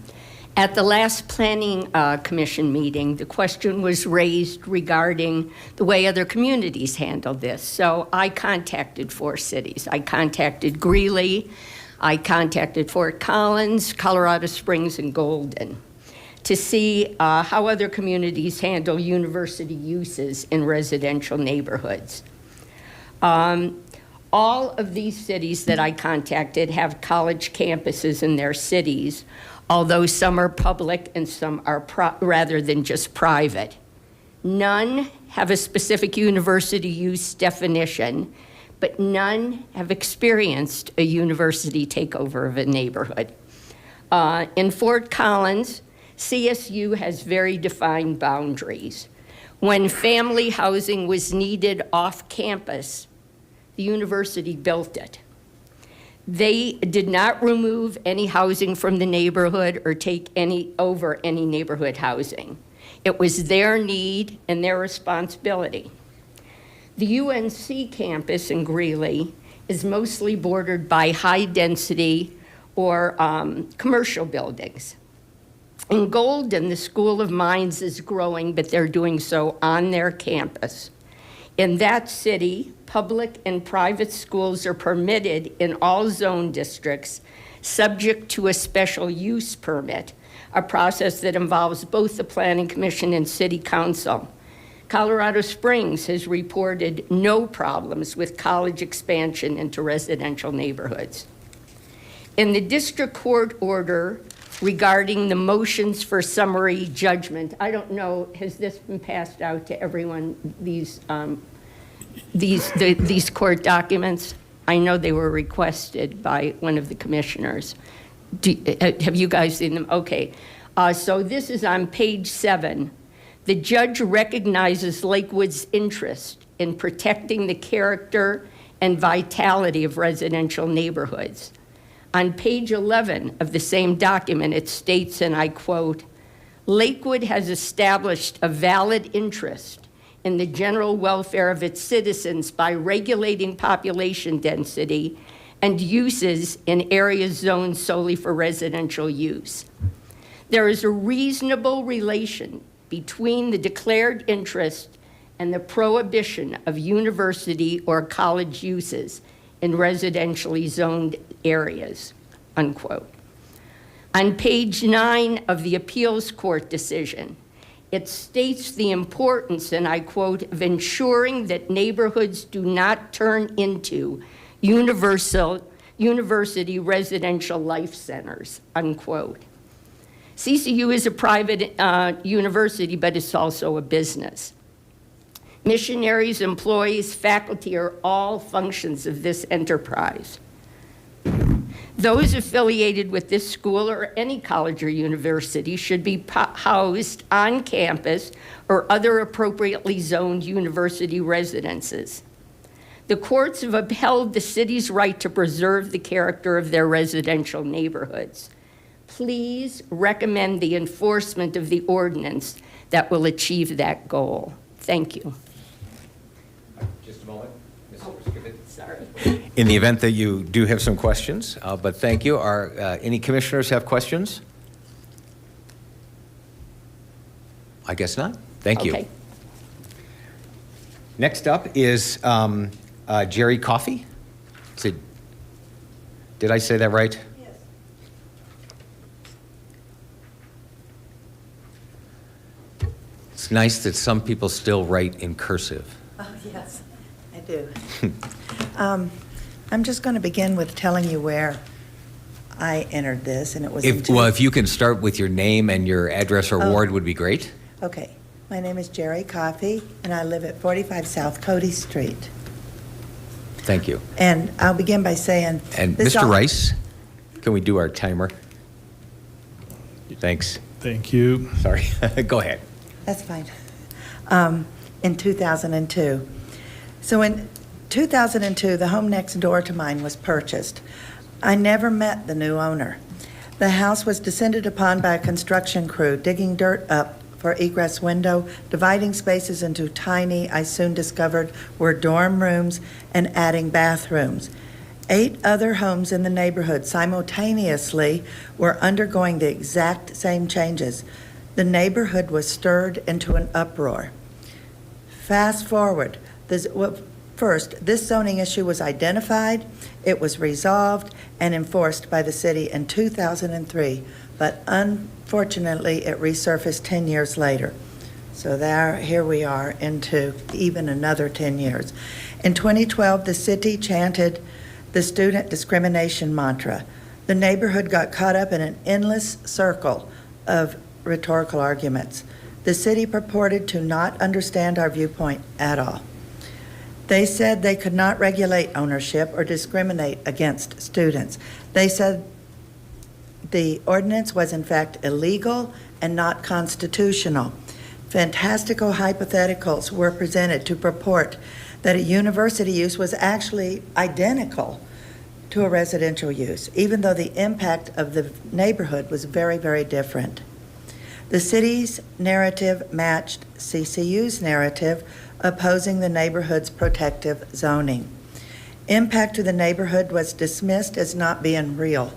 At the last Planning Commission meeting, the question was raised regarding the way other communities handle this. So I contacted 4 cities. I contacted Greeley, I contacted Fort Collins, Colorado Springs, and Golden to see how other communities handle university uses in residential neighborhoods. All of these cities that I contacted have college campuses in their cities, although some are public and some are rather than just private. None have a specific university use definition, but none have experienced a university takeover of a neighborhood. In Fort Collins, CSU has very defined boundaries. When family housing was needed off campus, the university built it. They did not remove any housing from the neighborhood or take over any neighborhood housing. It was their need and their responsibility. The UNC campus in Greeley is mostly bordered by high density or commercial buildings. In Golden, the School of Mines is growing, but they're doing so on their campus. In that city, public and private schools are permitted in all zone districts, subject to a special use permit, a process that involves both the Planning Commission and City Council. Colorado Springs has reported no problems with college expansion into residential neighborhoods. In the district court order regarding the motions for summary judgment, I don't know, has this been passed out to everyone, these court documents? I know they were requested by one of the commissioners. Have you guys seen them? Okay. So this is on page 7. The judge recognizes Lakewood's interest in protecting the character and vitality of residential neighborhoods. On page 11 of the same document, it states, and I quote, Lakewood has established a valid interest in the general welfare of its citizens by regulating population density and uses in areas zoned solely for residential use. There is a reasonable relation between the declared interest and the prohibition of university or college uses in residentially zoned areas, unquote. On page 9 of the appeals court decision, it states the importance, and I quote, of ensuring that neighborhoods do not turn into university residential life centers, unquote. CCU is a private university, but it's also a business. Missionaries, employees, faculty are all functions of this enterprise. Those affiliated with this school or any college or university should be housed on campus or other appropriately zoned university residences. The courts have upheld the city's right to preserve the character of their residential neighborhoods. Please recommend the enforcement of the ordinance that will achieve that goal. Thank you. Just a moment. Mr. Sorry. In the event that you do have some questions, but thank you. Any commissioners have questions? I guess not. Thank you. Okay. Next up is Jerry Coffey. Did I say that right? Yes. It's nice that some people still write in cursive. Oh, yes, I do. I'm just going to begin with telling you where I entered this, and it was If you can start with your name and your address or ward would be great. Okay. My name is Jerry Coffey, and I live at 45 South Cody Street. Thank you. And I'll begin by saying... And this Mr. all- Rice, can we do our timer? Thanks. Thank you. Sorry. Go ahead. That's fine. In 2002. So in 2002, the home next door to mine was purchased. I never met the new owner. The house was descended upon by a construction crew digging dirt up for egress window, dividing spaces into tiny, I soon discovered, were dorm rooms and adding bathrooms. 8 other homes in the neighborhood simultaneously were undergoing the exact same changes. The neighborhood was stirred into an uproar. Fast forward, first, this zoning issue was identified, it was resolved, and enforced by the city in 2003, but unfortunately, it resurfaced 10 years later. So here we are into even another 10 years. In 2012, the city chanted the student discrimination mantra. The neighborhood got caught up in an endless circle of rhetorical arguments. The city purported to not understand our viewpoint at all. They said they could not regulate ownership or discriminate against students. They said the ordinance was in fact illegal and not constitutional. Fantastical hypotheticals were presented to purport that a university use was actually identical to a residential use, even though the impact of the neighborhood was very, very different. The city's narrative matched CCU's narrative, opposing the neighborhood's protective zoning. Impact to the neighborhood was dismissed as not being real.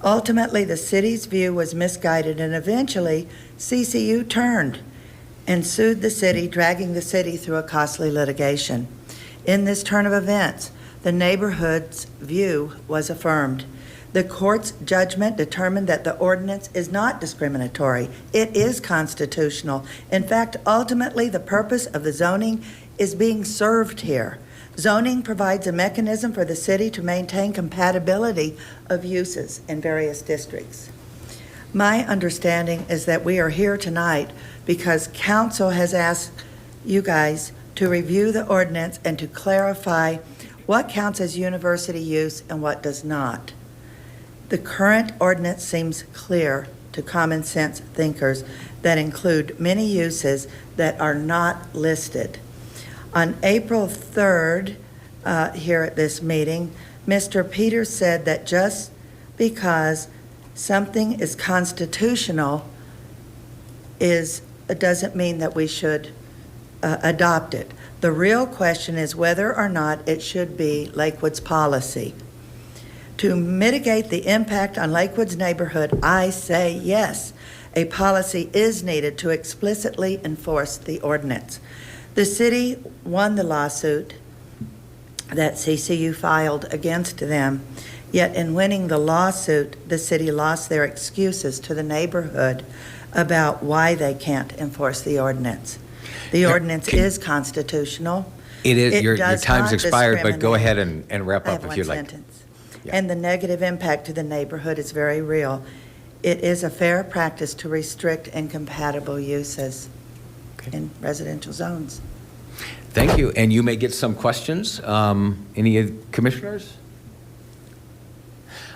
Ultimately, the city's view was misguided, and eventually, CCU turned and sued the city, dragging the city through a costly litigation. In this turn of events, the neighborhood's view was affirmed. The court's judgment determined that the ordinance is not discriminatory. It is constitutional. In fact, ultimately, the purpose of the zoning is being served here. Zoning provides a mechanism for the city to maintain compatibility of uses in various districts. My understanding is that we are here tonight because council has asked you guys to review the ordinance and to clarify what counts as university use and what does not. The current ordinance seems clear to common sense thinkers that include many uses that are not listed. On April 3rd, here at this meeting, Mr. Peters said that just because something is constitutional doesn't mean that we should adopt it. The real question is whether or not it should be Lakewood's policy. To mitigate the impact on Lakewood's neighborhood, I say yes, a policy is needed to explicitly enforce the ordinance. The city won the lawsuit that CCU filed against them, yet in winning the lawsuit, the city lost their excuses to the neighborhood about why they can't enforce the ordinance. The ordinance is constitutional. It is. Your does time's not expired, but go discriminate. ahead and wrap I up have if you'd one like. sentence. Yeah. And the negative impact to the neighborhood is very real. It is a fair practice to restrict incompatible uses in residential zones. Thank you. And you may get some questions. Any commissioners?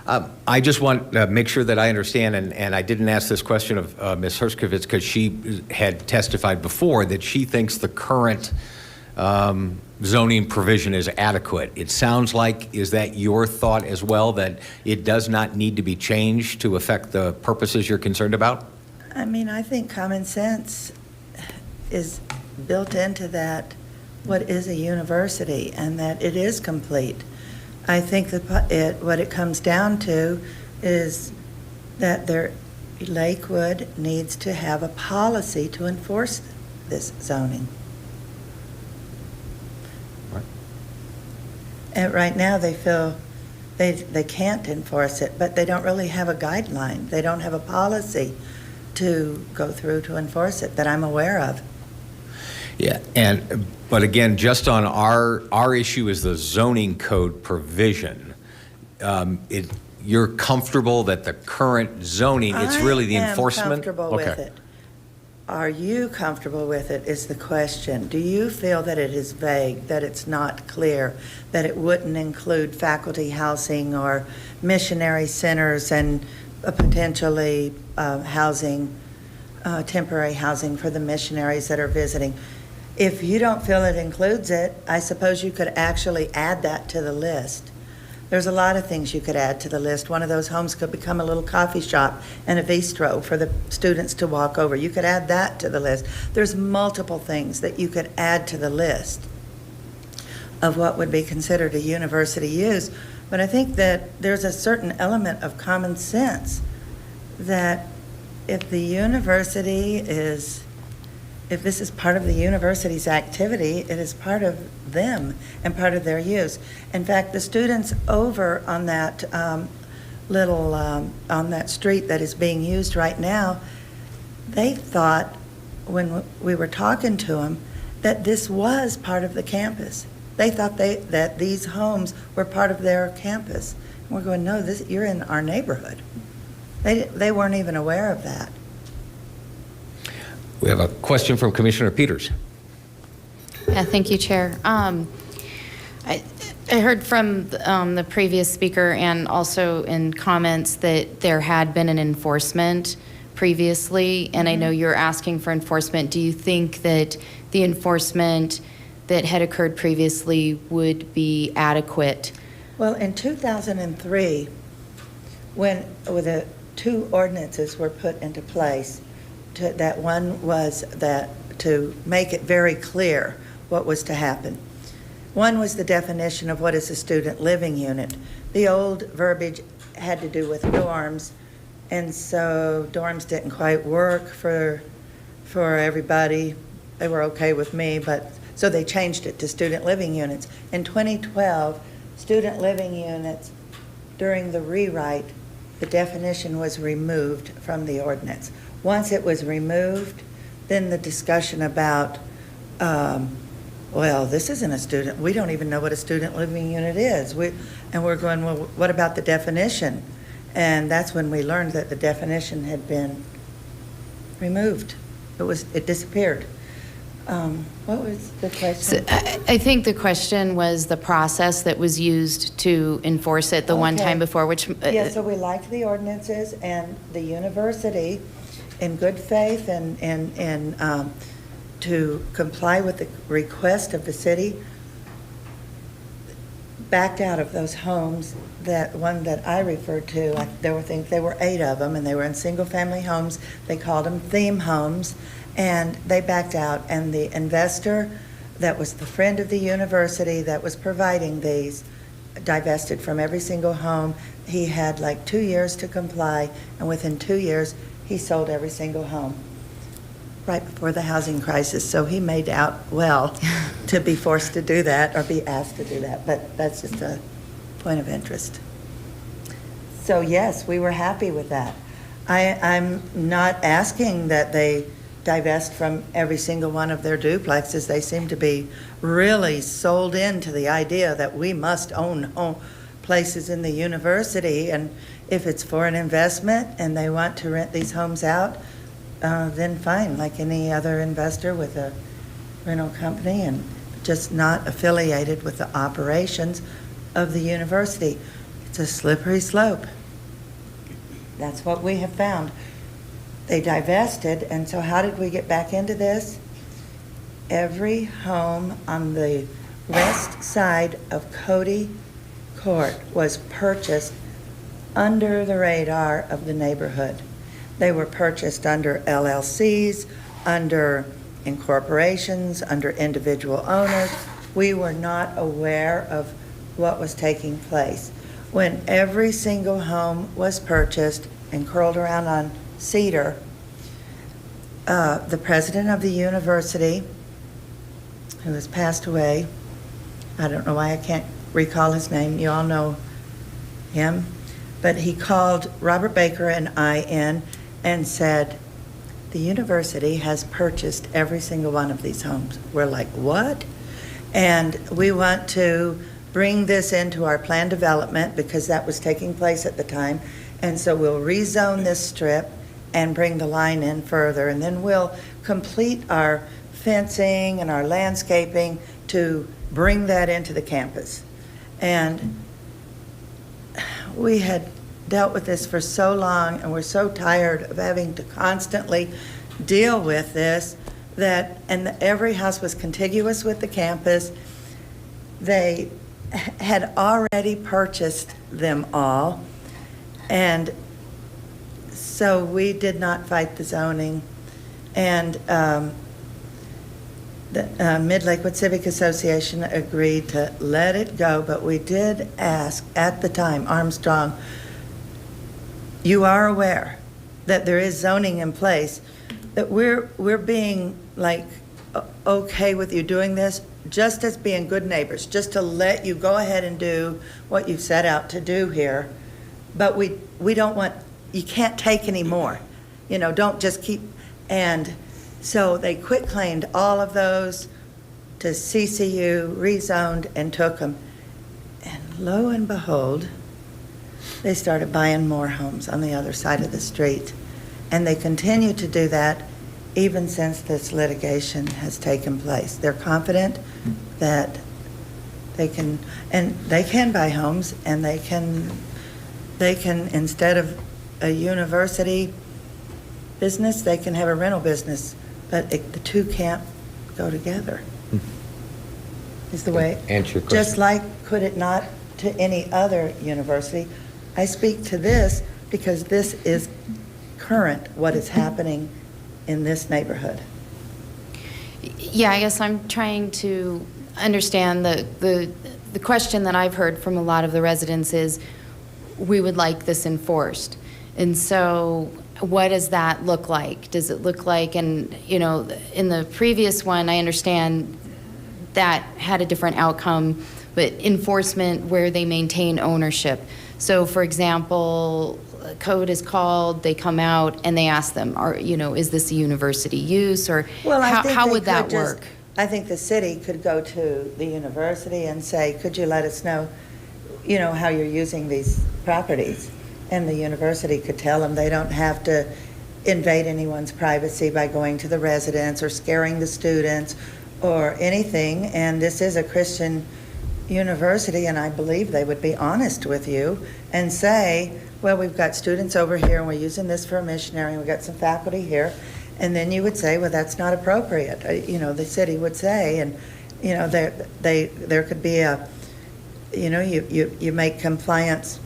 I just want to make sure that I understand, and I didn't ask this question of Ms. Herskovitz because she had testified before that she thinks the current zoning provision is adequate. It sounds like, is that your thought as well, that it does not need to be changed to affect the purposes you're concerned about? I mean, I think common sense is built into that, what is a university, and that it is complete. I think what it comes down to is that Lakewood needs to have a policy to enforce this zoning. Right. And right now, they feel they can't enforce it, but they don't really have a guideline. They don't have a policy to go through to enforce it that I'm aware of. Yeah, but again, just on our issue is the zoning code provision. You're comfortable that the current zoning, it's really the enforcement? I am comfortable with it. Are you comfortable with it is the question. Do you feel that it is vague, that it's not clear, that it wouldn't include faculty housing or missionary centers and potentially housing, temporary housing for the missionaries that are visiting? If you don't feel it includes it, I suppose you could actually add that to the list. There's a lot of things you could add to the list. One of those homes could become a little coffee shop and a bistro for the students to walk over. You could add that to the list. There's multiple things that you could add to the list of what would be considered a university use. But I think that there's a certain element of common sense that if the university is, if this is part of the university's activity, it is part of them and part of their use. In fact, the students over on that on that street that is being used right now, they thought when we were talking to them that this was part of the campus. They thought that these homes were part of their campus. And we're going, no, you're in our neighborhood. They weren't even aware of that. We have a question from Commissioner Peters. Yeah, thank you, Chair. I heard from the previous speaker and also in comments that there had been an enforcement previously, and I know you're asking for enforcement. Do you think that the enforcement that had occurred previously would be adequate? Well, in 2003, when the two ordinances were put into place, that one was that to make it very clear what was to happen. One was the definition of what is a student living unit. The old verbiage had to do with dorms, and so dorms didn't quite work for everybody. They were okay with me, but So they changed it to student living units. In 2012, student living units, during the rewrite, the definition was removed from the ordinance. Once it was removed, then the discussion about, well, this isn't a student, we don't even know what a student living unit is. And we're going, well, what about the definition? And that's when we learned that the definition had been removed. It disappeared. What was the question? So I think the question was the process that was used to enforce it the one Okay. time before, which. Yeah, so we liked the ordinances, and the university, in good faith and to comply with the request of the city, backed out of those homes. That one that I referred to, there were 8 of them, and they were in single-family homes. They called them theme homes, and they backed out. And the investor that was the friend of the university that was providing these divested from every single home. He had like 2 years to comply, and within 2 years, he sold every single home right before the housing crisis. So he made out well to be forced to do that or be asked to do that. But that's just a point of interest. So yes, we were happy with that. I'm not asking that they divest from every single one of their duplexes. They seem to be really sold into the idea that we must own home places in the university, and if it's for an investment and they want to rent these homes out, then fine, like any other investor with a rental company, and just not affiliated with the operations of the university. It's a slippery slope. That's what we have found. They divested, and so how did we get back into this? Every home on the west side of Cody Court was purchased under the radar of the neighborhood. They were purchased under LLCs, under incorporations, under individual owners. We were not aware of what was taking place. When every single home was purchased and curled around on Cedar, the president of the university, who has passed away, I don't know why I can't recall his name, you all know him, but he called Robert Baker and I in and said, the university has purchased every single one of these homes. We're like, what? And we want to bring this into our plan development because that was taking place at the time. And so we'll rezone this strip and bring the line in further. And then we'll complete our fencing and our landscaping to bring that into the campus. And we had dealt with this for so long, and we're so tired of having to constantly deal with this that, and every house was contiguous with the campus. They had already purchased them all, and so we did not fight the zoning. And the Mid-Lakewood Civic Association agreed to let it go, but we did ask at the time, Armstrong, you are aware that there is zoning in place, that we're being like okay with you doing this, just as being good neighbors, just to let you go ahead and do what you've set out to do here. But we don't want, you can't take any more. You know, don't just keep, and so they quit claimed all of those to CCU, rezoned, and took them. And lo and behold, they started buying more homes on the other side of the street. And they continue to do that even since this litigation has taken place. They're confident that they can, and they can buy homes, and they can, instead of a university business, they can have a rental business, but the two can't go together. Is the way. Answer your question. Just like, could it not to any other university? I speak to this because this is current, what is happening in this neighborhood. Yeah, I guess I'm trying to understand the question that I've heard from a lot of the residents is, we would like this enforced. And so what does that look like? Does it look like, and you know, in the previous one, I understand that had a different outcome, but enforcement where they maintain ownership. So for example, code is called, they come out and they ask them, is this a university use, or Well, I think how they would that could just- work? I think the city could go to the university and say, could you let us know, how you're using these properties? And the university could tell them they don't have to invade anyone's privacy by going to the residents or scaring the students or anything. And this is a Christian university, and I believe they would be honest with you and say, well, we've got students over here and we're using this for a missionary, and we've got some faculty here. And then you would say, well, that's not appropriate. The city would say, and, there could be a, you make compliance.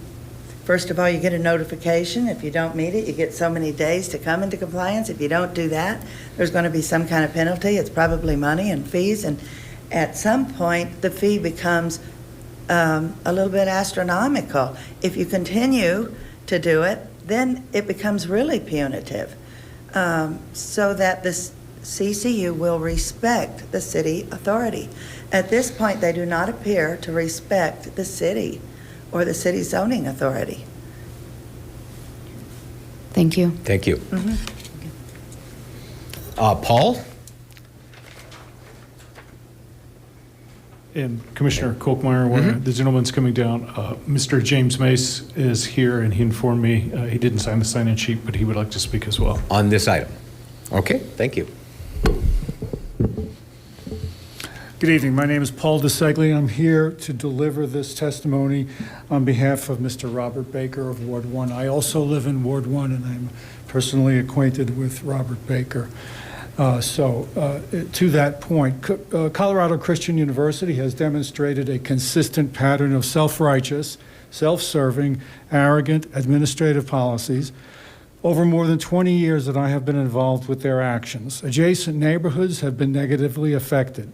First of all, you get a notification. If you don't meet it, you get so many days to come into compliance. If you don't do that, there's going to be some kind of penalty. It's probably money and fees. And at some point, the fee becomes a little bit astronomical. If you continue to do it, then it becomes really punitive. So that the CCU will respect the city authority. At this point, they do not appear to respect the city or the city zoning authority. Thank you. Thank you. Paul? And Commissioner Kolkmeyer, the gentleman's coming down. Mr. James Mace is here, and he informed me he didn't sign the sign-in sheet, but he would like to speak as well. On this item. Okay, thank you. Good evening. My name is Paul DeSegli. I'm here to deliver this testimony on behalf of Mr. Robert Baker of Ward 1. I also live in Ward 1, and I'm personally acquainted with Robert Baker. To that point, Colorado Christian University has demonstrated a consistent pattern of self-righteous, self-serving, arrogant administrative policies over more than 20 years that I have been involved with their actions. Adjacent neighborhoods have been negatively affected.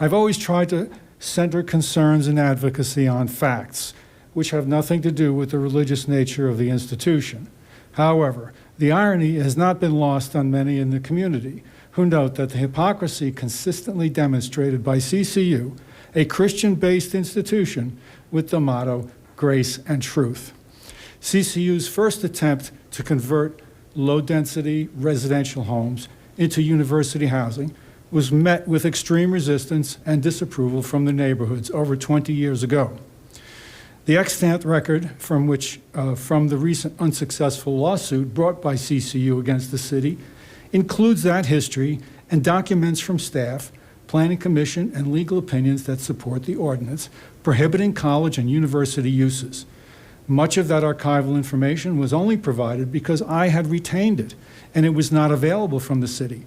I've always tried to center concerns and advocacy on facts, which have nothing to do with the religious nature of the institution. However, the irony has not been lost on many in the community, who note that the hypocrisy consistently demonstrated by CCU, a Christian-based institution with the motto, grace and truth. CCU's first attempt to convert low-density residential homes into university housing was met with extreme resistance and disapproval from the neighborhoods over 20 years ago. The extant record from the recent unsuccessful lawsuit brought by CCU against the city includes that history and documents from staff, planning commission, and legal opinions that support the ordinance prohibiting college and university uses. Much of that archival information was only provided because I had retained it, and it was not available from the city.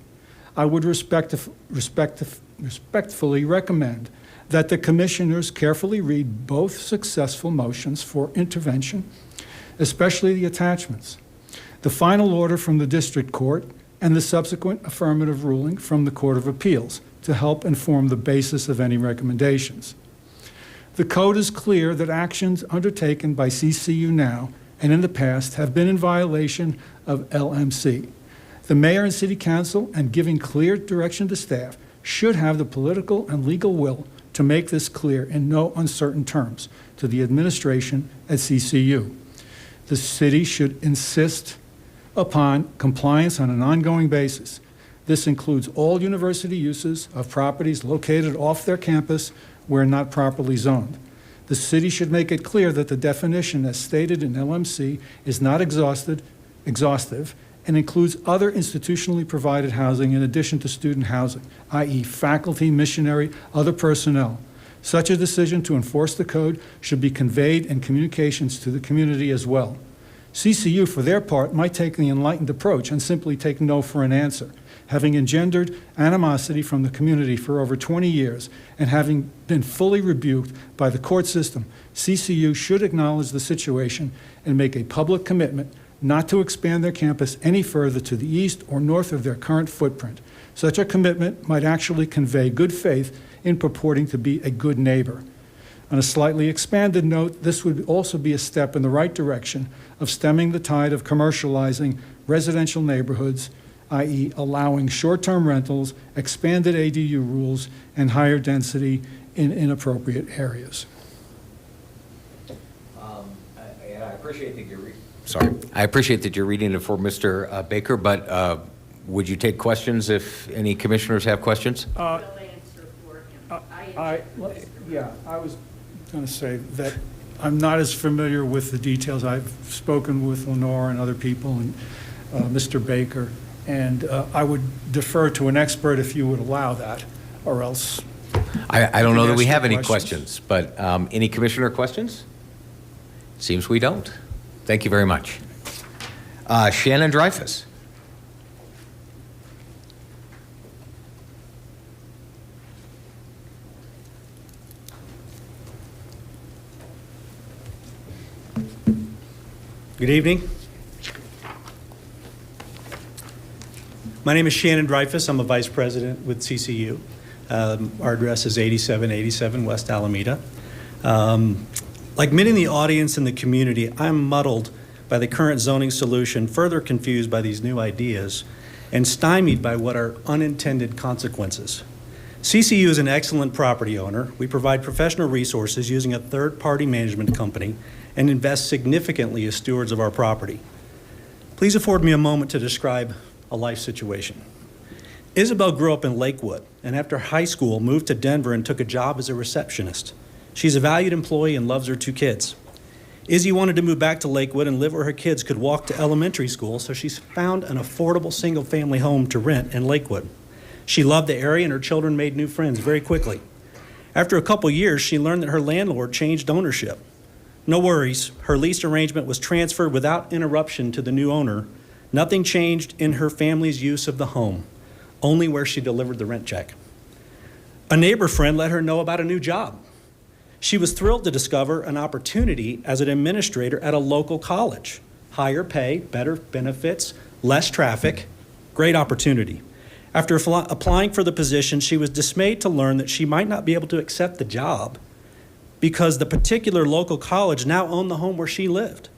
I would respectfully recommend that the commissioners carefully read both successful motions for intervention, especially the attachments, the final order from the district court, and the subsequent affirmative ruling from the Court of Appeals to help inform the basis of any recommendations. The code is clear that actions undertaken by CCU now and in the past have been in violation of LMC. The mayor and city council, and giving clear direction to staff, should have the political and legal will to make this clear in no uncertain terms to the administration at CCU. The city should insist upon compliance on an ongoing basis. This includes all university uses of properties located off their campus where not properly zoned. The city should make it clear that the definition as stated in LMC is not exhaustive and includes other institutionally provided housing in addition to student housing, i.e. faculty, missionary, other personnel. Such a decision to enforce the code should be conveyed in communications to the community as well. CCU, for their part, might take the enlightened approach and simply take no for an answer. Having engendered animosity from the community for over 20 years and having been fully rebuked by the court system, CCU should acknowledge the situation and make a public commitment not to expand their campus any further to the east or north of their current footprint. Such a commitment might actually convey good faith in purporting to be a good neighbor. On a slightly expanded note, this would also be a step in the right direction of stemming the tide of commercializing residential neighborhoods i.e. allowing short-term rentals, expanded ADU rules, and higher density in inappropriate areas. And I appreciate that you're I appreciate that you're reading it for Mr. Baker, but would you take questions if any commissioners have questions? I was going to say that I'm not as familiar with the details. I've spoken with Lenore and other people and Mr. Baker, and I would defer to an expert if you would allow that, or else. I don't You know can that we ask have your any questions, but any commissioner questions? Seems we don't. Thank you very much. Shannon Dreyfus. Good evening. My name is Shannon Dreyfus. I'm a vice president with CCU. Our address is 8787 West Alameda. Like many in the audience and the community, I'm muddled by the current zoning solution, further confused by these new ideas, and stymied by what are unintended consequences. CCU is an excellent property owner. We provide professional resources using a third-party management company and invest significantly as stewards of our property. Please afford me a moment to describe a life situation. Isabel grew up in Lakewood, and after high school moved to Denver and took a job as a receptionist. She's a valued employee and loves her 2 kids. Izzy wanted to move back to Lakewood and live where her kids could walk to elementary school, so she's found an affordable single-family home to rent in Lakewood. She loved the area and her children made new friends very quickly. After a couple years, she learned that her landlord changed ownership. No worries, her lease arrangement was transferred without interruption to the new owner. Nothing changed in her family's use of the home, only where she delivered the rent check. A neighbor friend let her know about a new job. She was thrilled to discover an opportunity as an administrator at a local college. Higher pay, better benefits, less traffic, great opportunity. After applying for the position, she was dismayed to learn that she might not be able to accept the job because the particular local college now owned the home where she lived.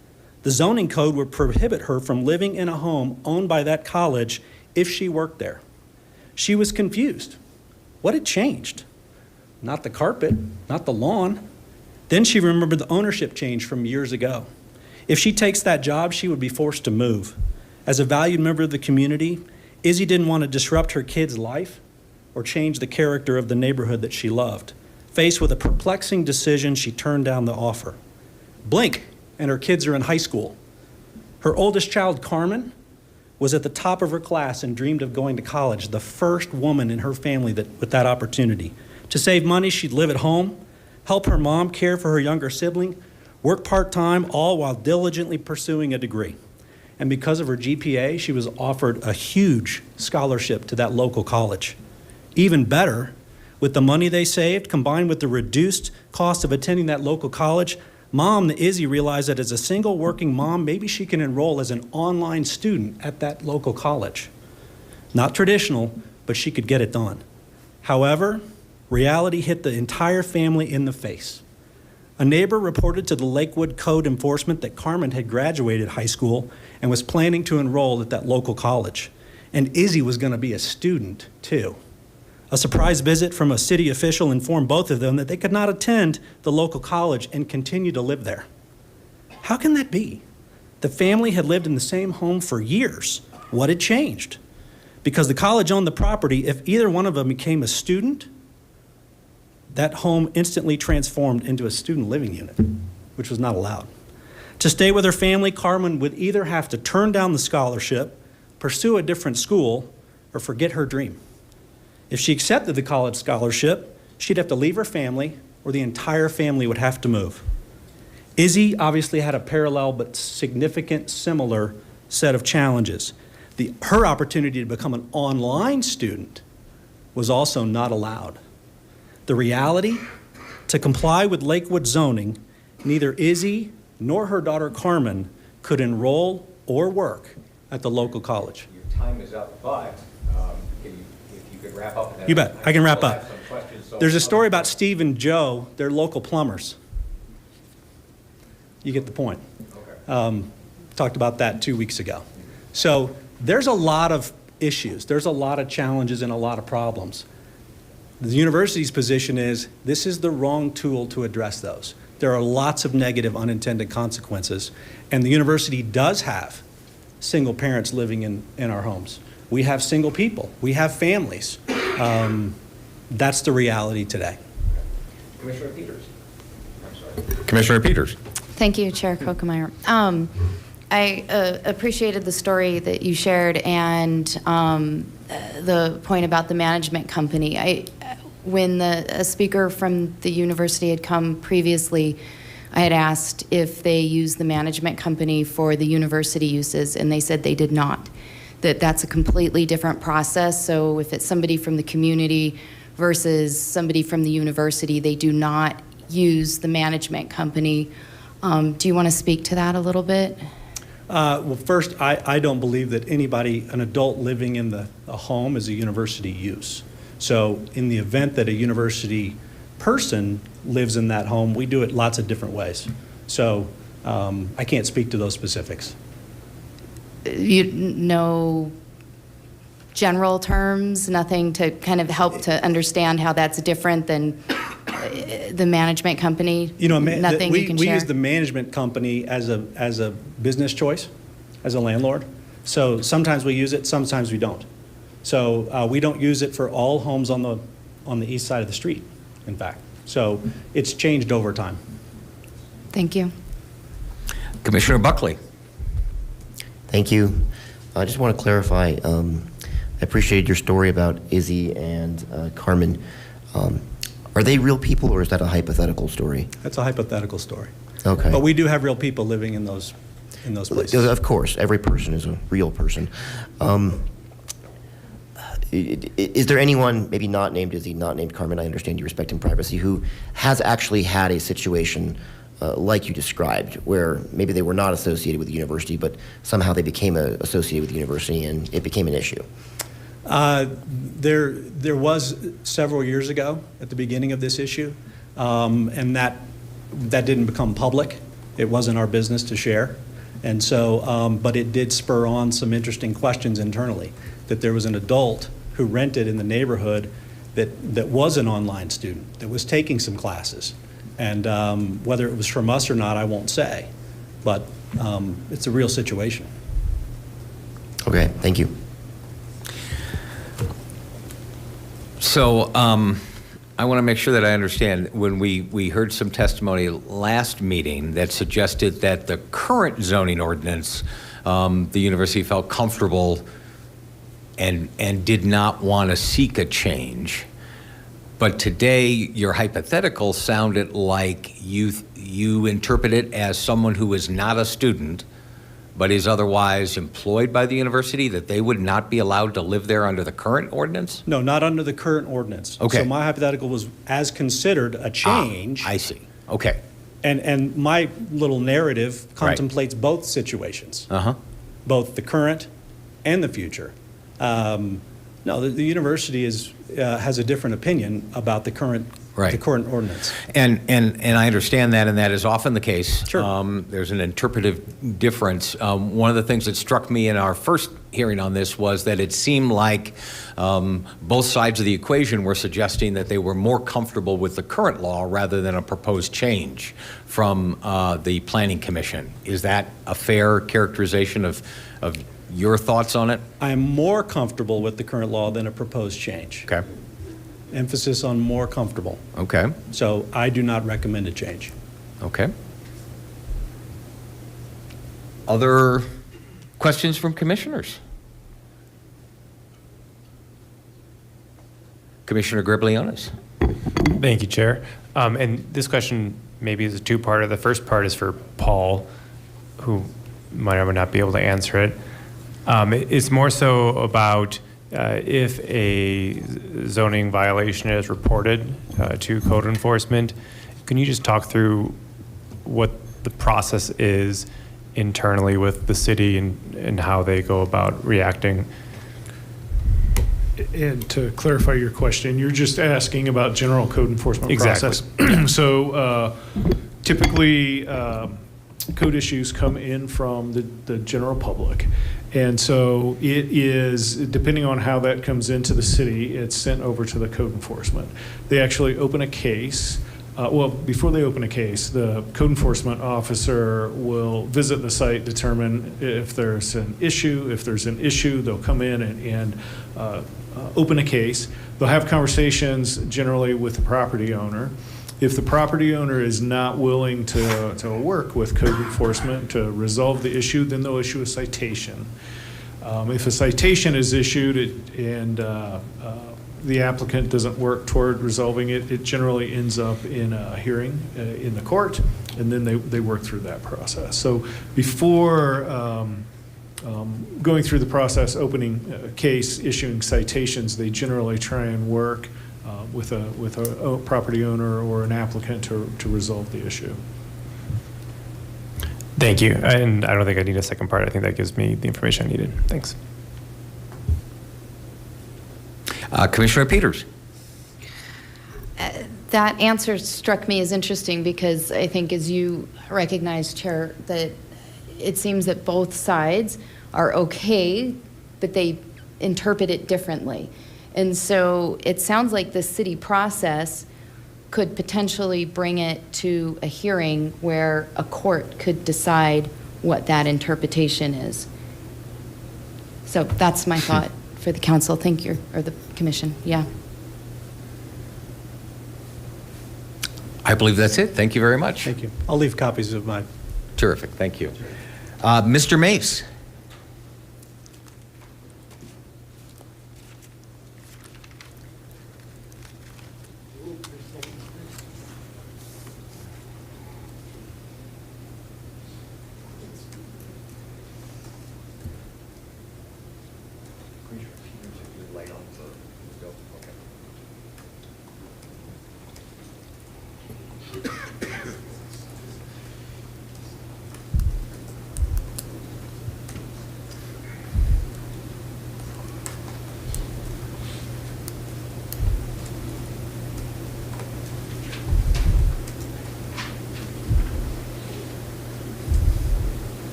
The zoning code would prohibit her from living in a home owned by that college if she worked there. She was confused. What had changed? Not the carpet, not the lawn. Then she remembered the ownership change from years ago. If she takes that job, she would be forced to move. As a valued member of the community, Izzy didn't want to disrupt her kid's life or change the character of the neighborhood that she loved. Faced with a perplexing decision, she turned down the offer. Blink, and her kids are in high school. Her oldest child, Carmen, was at the top of her class and dreamed of going to college, the first woman in her family with that opportunity. To save money, she'd live at home, help her mom care for her younger sibling, work part-time, all while diligently pursuing a degree. And because of her GPA, she was offered a huge scholarship to that local college. Even better, with the money they saved, combined with the reduced cost of attending that local college, Mom, Izzy, realized that as a single working mom, maybe she can enroll as an online student at that local college. Not traditional, but she could get it done. However, reality hit the entire family in the face. A neighbor reported to the Lakewood Code Enforcement that Carmen had graduated high school and was planning to enroll at that local college. And Izzy was going to be a student, too. A surprise visit from a city official informed both of them that they could not attend the local college and continue to live there. How can that be? The family had lived in the same home for years. What had changed? Because the college owned the property, if either one of them became a student, that home instantly transformed into a student living unit, which was not allowed. To stay with her family, Carmen would either have to turn down the scholarship, pursue a different school, or forget her dream. If she accepted the college scholarship, she'd have to leave her family, or the entire family would have to move. Izzy obviously had a parallel but significant similar set of challenges. Her opportunity to become an online student was also not allowed. The reality, to comply with Lakewood zoning, neither Izzy nor her daughter Carmen could enroll or work at the local college. Your time is up, but if you could wrap up. You bet, I can wrap still up. have some questions, so- There's a story about Steve and Joe, they're local plumbers. You get the point. Okay. Talked about that 2 weeks ago. So there's a lot of issues. There's a lot of challenges and a lot of problems. The university's position is this is the wrong tool to address those. There are lots of negative unintended consequences, and the university does have single parents living in our homes. We have single people. We have families. That's the reality today. Commissioner Peters. I'm sorry. Commissioner Peters. Thank you, Chair Kokemeyer. I appreciated the story that you shared and the point about the management company. When a speaker from the university had come previously, I had asked if they use the management company for the university uses, and they said they did not. That's a completely different process. So if it's somebody from the community versus somebody from the university, they do not use the management company. Do you want to speak to that a little bit? Well, first, I don't believe that an adult living in a home is a university use. So in the event that a university person lives in that home, we do it lots of different ways. So I can't speak to those specifics. You know, general terms, nothing to kind of help to understand how that's different than the management company? Nothing you can share? We use the management company as a business choice, as a landlord. So sometimes we use it, sometimes we don't. So we don't use it for all homes on the east side of the street, in fact. So it's changed over time. Thank you. Commissioner Buckley. Thank you. I just want to clarify, I appreciated your story about Izzy and Carmen. Are they real people, or is that a hypothetical story? That's a hypothetical story. Okay. But we do have real people living in those places. Of course, every person is a real person. Is there anyone, maybe not named Izzy, not named Carmen, I understand you respect in privacy, who has actually had a situation like you described, where maybe they were not associated with the university, but somehow they became associated with the university and it became an issue? There was several years ago at the beginning of this issue, and that didn't become public. It wasn't our business to share. And so, but it did spur on some interesting questions internally, that there was an adult who rented in the neighborhood that was an online student, that was taking some classes. And whether it was from us or not, I won't say, but it's a real situation. Okay, thank you. So I want to make sure that I understand. When we heard some testimony last meeting that suggested that the current zoning ordinance, the university felt comfortable and did not want to seek a change. But today, your hypothetical sounded like you interpret it as someone who is not a student, but is otherwise employed by the university, that they would not be allowed to live there under the current ordinance? No, not under the current ordinance. Okay. So my hypothetical was as considered a change. I see. Okay. And my little narrative contemplates both situations, both the current and the future. No, the university has a different opinion about the current ordinance. And I understand that, and that is often the case. Sure. There's an interpretive difference. One of the things that struck me in our first hearing on this was that it seemed like both sides of the equation were suggesting that they were more comfortable with the current law rather than a proposed change from the Planning Commission. Is that a fair characterization of your thoughts on it? I am more comfortable with the current law than a proposed change. Okay. Emphasis on more comfortable. Okay. So I do not recommend a change. Okay. Other questions from commissioners? Commissioner Griblionis. Thank you, Chair. And this question maybe is a two-parter. The first part is for Paul, who might or might not be able to answer it. It's more so about if a zoning violation is reported to code enforcement. Can you just talk through what the process is internally with the city and how they go about reacting? And to clarify your question, you're just asking about general code enforcement Exactly. process. So typically, code issues come in from the general public. And so it is, depending on how that comes into the city, it's sent over to the code enforcement. They actually open a case. Well, before they open a case, the code enforcement officer will visit the site, determine if there's an issue. If there's an issue, they'll come in and open a case. They'll have conversations generally with the property owner. If the property owner is not willing to work with code enforcement to resolve the issue, then they'll issue a citation. If a citation is issued and the applicant doesn't work toward resolving it, it generally ends up in a hearing in the court, and then they work through that process. So before going through the process, opening a case, issuing citations, they generally try and work with a property owner or an applicant to resolve the issue. Thank you. And I don't think I need a second part. I think that gives me the information I needed. Thanks. Commissioner Peters. That answer struck me as interesting because I think, as you recognize, Chair, that it seems that both sides are okay, but they interpret it differently. And so it sounds like the city process could potentially bring it to a hearing where a court could decide what that interpretation is. So that's my thought for the council. Thank you, or the commission. Yeah. I believe that's it. Thank you very much. Thank you. I'll leave copies of mine. Terrific. Thank you. Mr. Mace.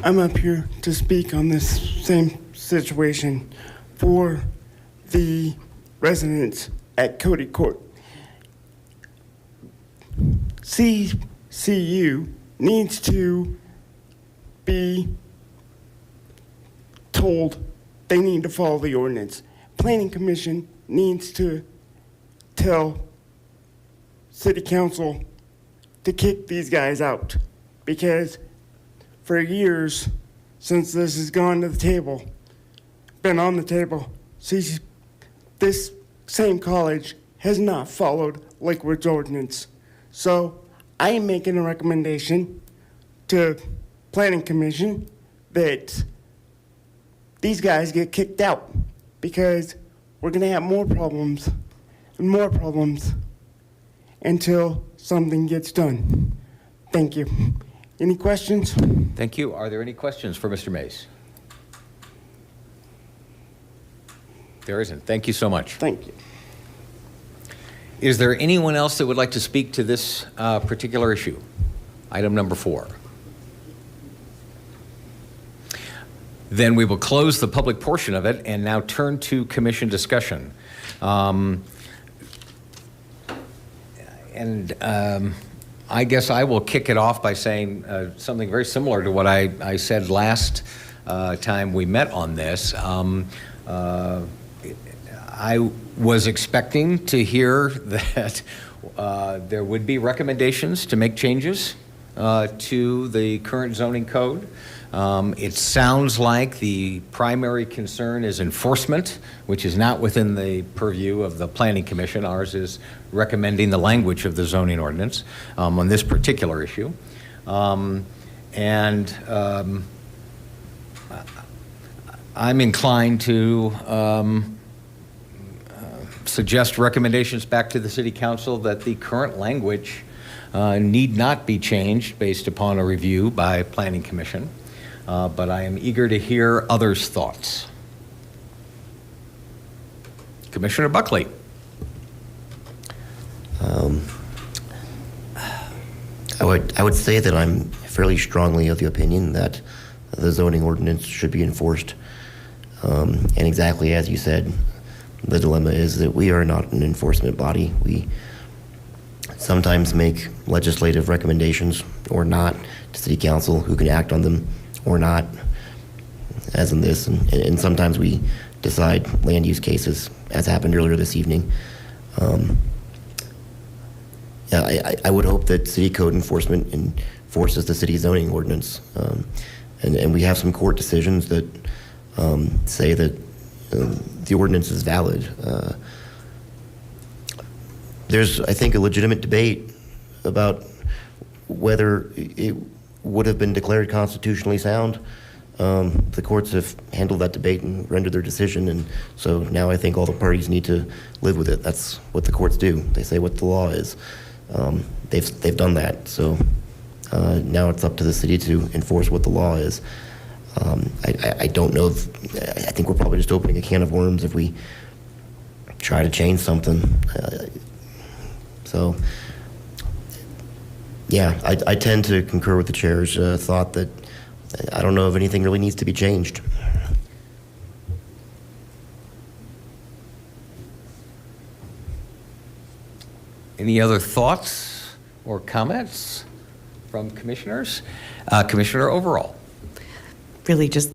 I'm up here to speak on this same situation for the residents at Cody Court. CCU needs to be told they need to follow the ordinance. Planning Commission needs to tell City Council to kick these guys out, because for years, since this has gone to the table, been on the table, this same college has not followed Lakewood's ordinance. So I am making a recommendation to Planning Commission that these guys get kicked out, because we're gonna have more problems and more problems until something gets done. Thank you. Any questions? Thank you. Are there any questions for Mr. Mace? There isn't. Thank you so much. Thank you. Is there anyone else that would like to speak to this particular issue? Item number 4. Then we will close the public portion of it and now turn to commission discussion. I guess I will kick it off by saying something very similar to what I said last time we met on this. I was expecting to hear that there would be recommendations to make changes to the current zoning code. It sounds like the primary concern is enforcement, which is not within the purview of the Planning Commission. Ours is recommending the language of the zoning ordinance on this particular issue. I'm inclined to suggest recommendations back to the City Council that the current language need not be changed based upon a review by Planning Commission. But I am eager to hear others' thoughts. Commissioner Buckley. I would say that I'm fairly strongly of the opinion that the zoning ordinance should be enforced. And exactly as you said, the dilemma is that we are not an enforcement body. We sometimes make legislative recommendations or not to city council, who can act on them or not, as in this. And sometimes we decide land use cases, as happened earlier this evening. I would hope that city code enforcement enforces the city zoning ordinance. And we have some court decisions that say that the ordinance is valid. There's, I think, a legitimate debate about whether it would have been declared constitutionally sound. The courts have handled that debate and rendered their decision, and so now I think all the parties need to live with it. That's what the courts do. They say what the law is. They've done that, so now it's up to the city to enforce what the law is. I don't know if, I think we're probably just opening a can of worms if we try to change something. So, yeah, I tend to concur with the chair's thought that I don't know if anything really needs to be changed. Any other thoughts or comments from commissioners? Commissioner Overall. Really just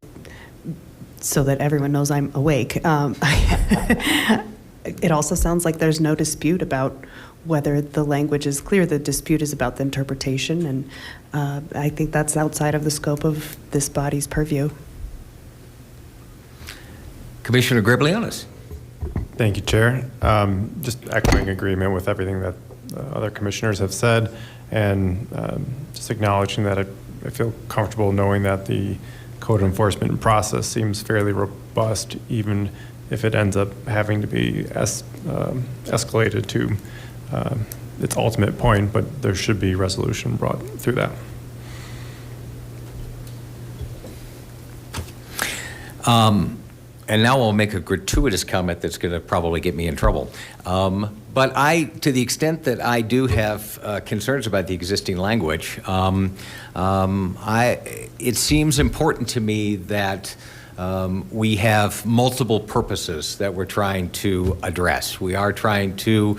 so that everyone knows I'm awake. It also sounds like there's no dispute about whether the language is clear. The dispute is about the interpretation, and I think that's outside of the scope of this body's purview. Commissioner Griblionis. Thank you, Chair. Just echoing agreement with everything that other commissioners have said, and just acknowledging that I feel comfortable knowing that the code enforcement process seems fairly robust, even if it ends up having to be escalated to its ultimate point, but there should be resolution brought through that. And now I'll make a gratuitous comment that's going to probably get me in trouble. But to the extent that I do have concerns about the existing language, it seems important to me that we have multiple purposes that we're trying to address. We are trying to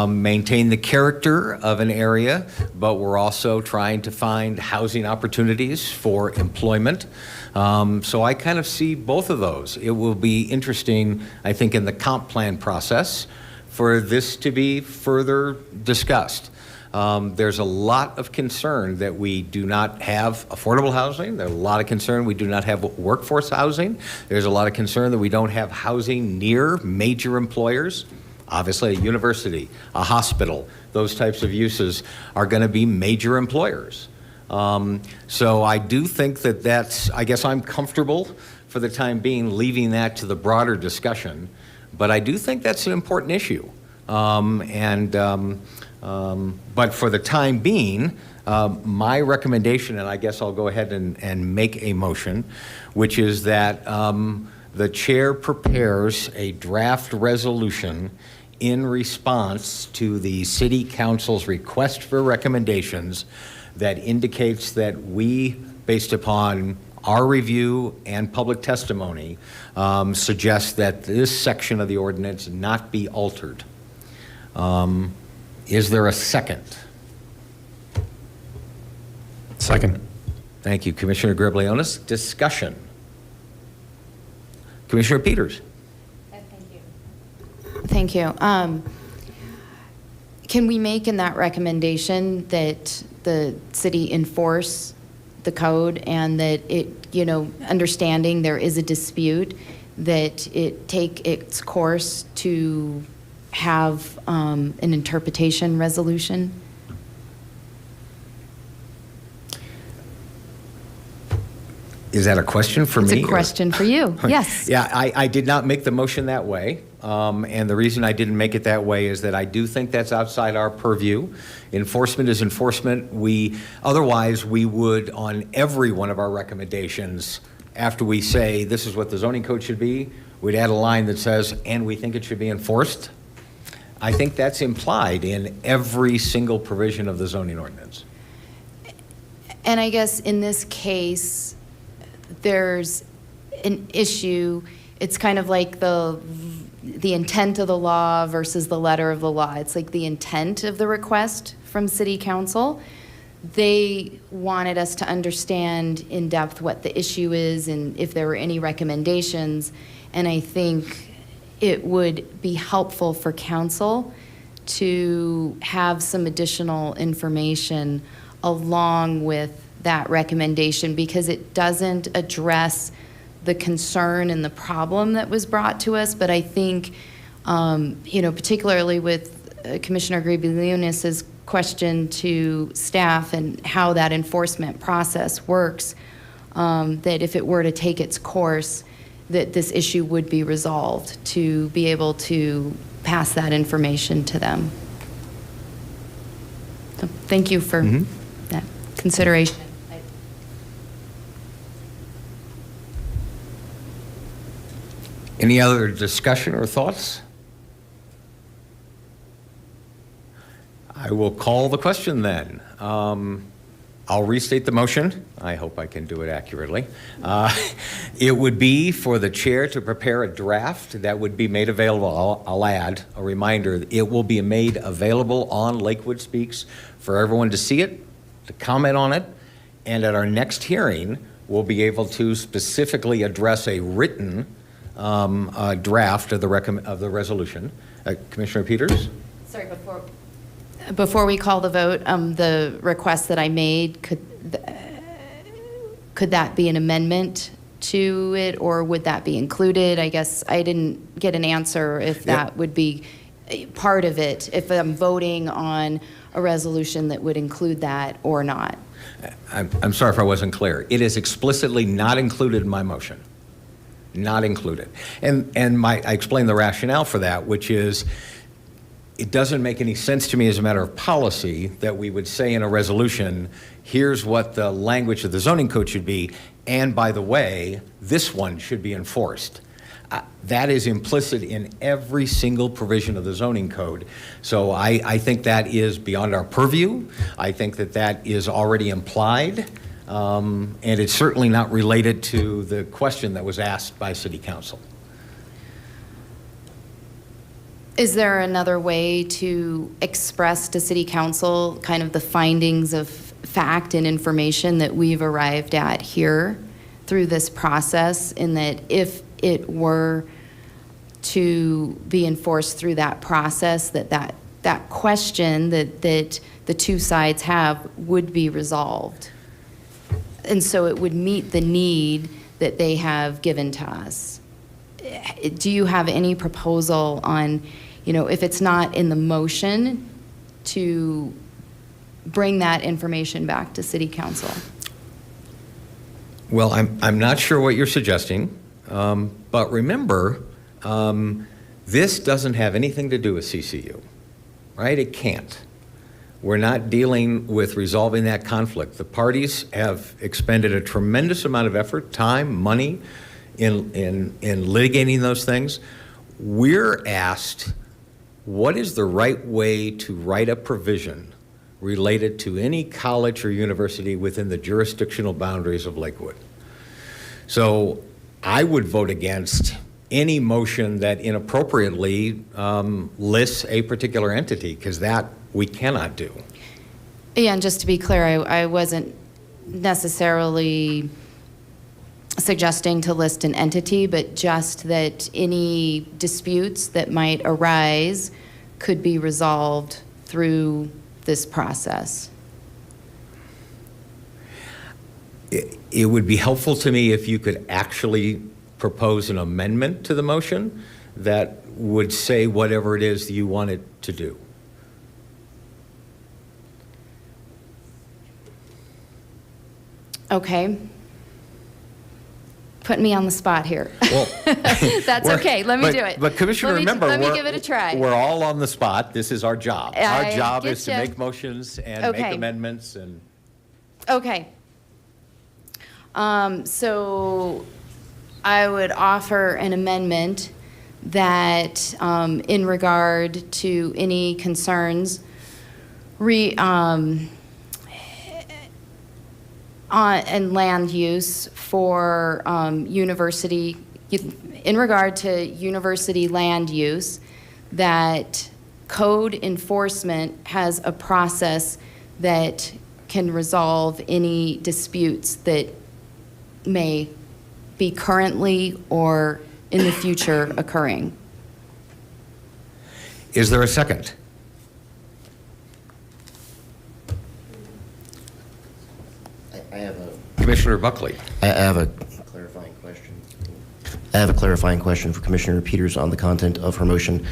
maintain the character of an area, but we're also trying to find housing opportunities for employment. So I kind of see both of those. It will be interesting, I think, in the comp plan process for this to be further discussed. There's a lot of concern that we do not have affordable housing. There's a lot of concern we do not have workforce housing. There's a lot of concern that we don't have housing near major employers. Obviously, a university, a hospital, those types of uses are going to be major employers. So I do think that I guess I'm comfortable for the time being leaving that to the broader discussion, but I do think that's an important issue. But for the time being, my recommendation, and I guess I'll go ahead and make a motion, which is that the chair prepares a draft resolution in response to the City Council's request for recommendations that indicates that we, based upon our review and public testimony, suggest that this section of the ordinance not be altered. Is there a second? Second. Thank you, Commissioner Griblionis. Discussion. Commissioner Peters. Thank you. Can we make in that recommendation that the city enforce the code and that it, understanding there is a dispute, that it take its course to have an interpretation resolution? Is that a question for me? It's a question for you, yes. Yeah, I did not make the motion that way. And the reason I didn't make it that way is that I do think that's outside our purview. Enforcement is enforcement. Otherwise, we would, on every one of our recommendations, after we say this is what the zoning code should be, we'd add a line that says, and we think it should be enforced. I think that's implied in every single provision of the zoning ordinance. And I guess in this case, there's an issue. It's kind of like the intent of the law versus the letter of the law. It's like the intent of the request from City Council. They wanted us to understand in depth what the issue is and if there were any recommendations. And I think it would be helpful for council to have some additional information along with that recommendation, because it doesn't address the concern and the problem that was brought to us. But I think, particularly with Commissioner Griebel-Lunis's question to staff and how that enforcement process works, that if it were to take its course, that this issue would be resolved to be able to pass that information to them. So thank you for that consideration. Any other discussion or thoughts? I will call the question then. I'll restate the motion. I hope I can do it accurately. It would be for the chair to prepare a draft that would be made available. I'll add a reminder. It will be made available on Lakewood Speaks for everyone to see it, to comment on it, and at our next hearing, we'll be able to specifically address a written draft of the resolution. Commissioner Peters? Sorry, before we call the vote, the request that I made, could that be an amendment to it, or would that be included? I guess I didn't get an answer if that would be part of it, if I'm voting on a resolution that would include that or not. I'm sorry if I wasn't clear. It is explicitly not included in my motion. Not included. And I explained the rationale for that, which is it doesn't make any sense to me as a matter of policy that we would say in a resolution, here's what the language of the zoning code should be, and by the way, this one should be enforced. That is implicit in every single provision of the zoning code. So I think that is beyond our purview. I think that is already implied, and it's certainly not related to the question that was asked by City Council. Is there another way to express to City Council kind of the findings of fact and information that we've arrived at here through this process, in that if it were to be enforced through that process, that question that the two sides have would be resolved? And so it would meet the need that they have given to us. Do you have any proposal on, if it's not in the motion, to bring that information back to City Council? Well, I'm not sure what you're suggesting, but remember, this doesn't have anything to do with CCU, right? It can't. We're not dealing with resolving that conflict. The parties have expended a tremendous amount of effort, time, money in litigating those things. We're asked, what is the right way to write a provision related to any college or university within the jurisdictional boundaries of Lakewood? So I would vote against any motion that inappropriately lists a particular entity, because that we cannot do. Yeah, and just to be clear, I wasn't necessarily suggesting to list an entity, but just that any disputes that might arise could be resolved through this process. It would be helpful to me if you could actually propose an amendment to the motion that would say whatever it is that you want it to do. Okay. Putting me on the spot here. Well, That's okay. Let me do it. But Commissioner, remember, let me give it a try. We're all on the spot. This is our job. Our I job get is to ya. make motions and Okay. make amendments and. Okay. So I would offer an amendment that in regard to any concerns on and land use for university, in regard to university land use, that code enforcement has a process that can resolve any disputes that may be currently or in the future occurring. Is there a second? I have a Commissioner Buckley. I have a clarifying question. I have a clarifying question for Commissioner Peters on the content of her motion.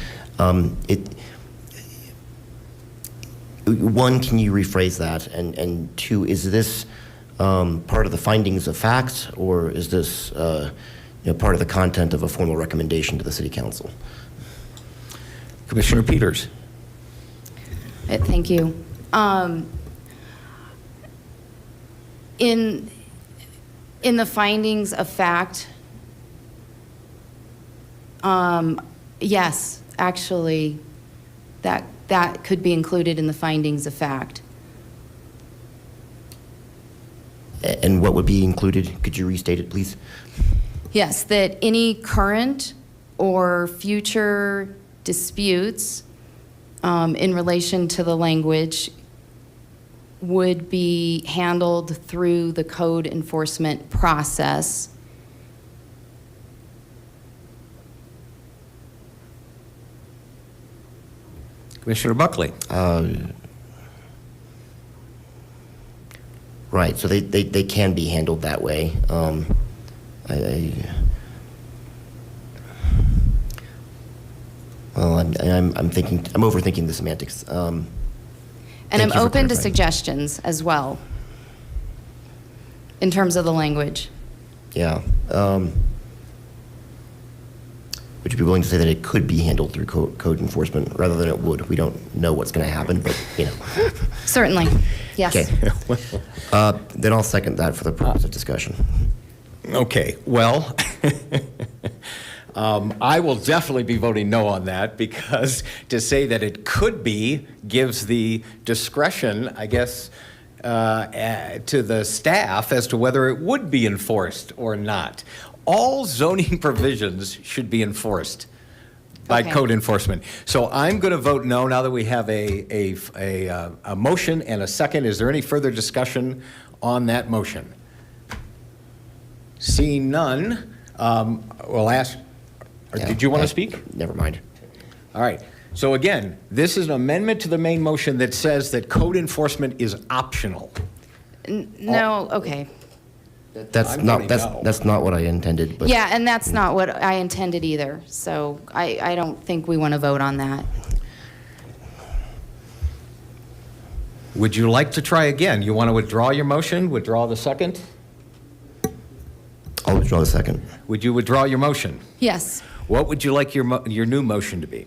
One, can you rephrase that? And two, is this part of the findings of facts, or is this part of the content of a formal recommendation to the City Council? Commissioner Peters. Thank you. In the findings of fact, yes, actually, that could be included in the findings of fact. And what would be included? Could you restate it, please? Yes, that any current or future disputes in relation to the language would be handled through the code enforcement process. Commissioner Buckley. Right, so they can be handled that way. Well, I'm overthinking the semantics. And I'm open to suggestions as well in terms of the language. Yeah. Would you be willing to say that it could be handled through code enforcement rather than it would? We don't know what's going to happen, but Certainly, yes. Okay. Then I'll second that for the purpose of discussion. Okay, well, I will definitely be voting no on that, because to say that it could be gives the discretion, I guess, to the staff as to whether it would be enforced or not. All zoning provisions should be enforced by code enforcement. So I'm going to vote no now that we have a motion and a second. Is there any further discussion on that motion? Seeing none, we'll ask, did you want to speak? Never mind. All right. So again, this is an amendment to the main motion that says that code enforcement is optional. No, okay. That's not what I intended. But Yeah, and that's not what I intended either. So I don't think we want to vote on that. Would you like to try again? You want to withdraw your motion, withdraw the second? I'll withdraw the second. Would you withdraw your motion? Yes. What would you like your new motion to be?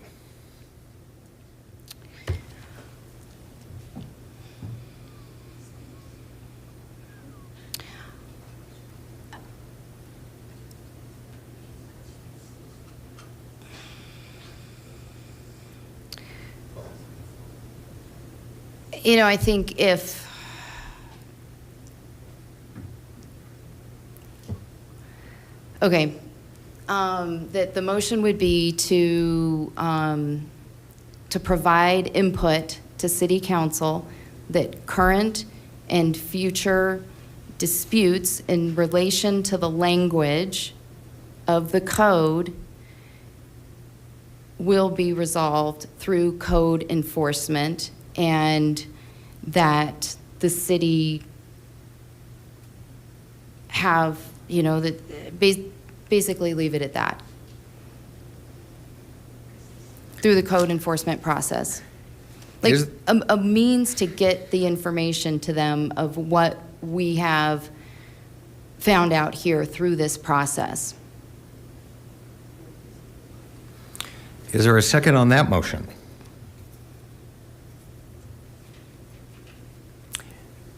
I think if that the motion would be to provide input to City Council that current and future disputes in relation to the language of the code will be resolved through code enforcement, and that the city have, that basically leave it at that through the code enforcement process. Like a means to get the information to them of what we have found out here through this process. Is there a second on that motion?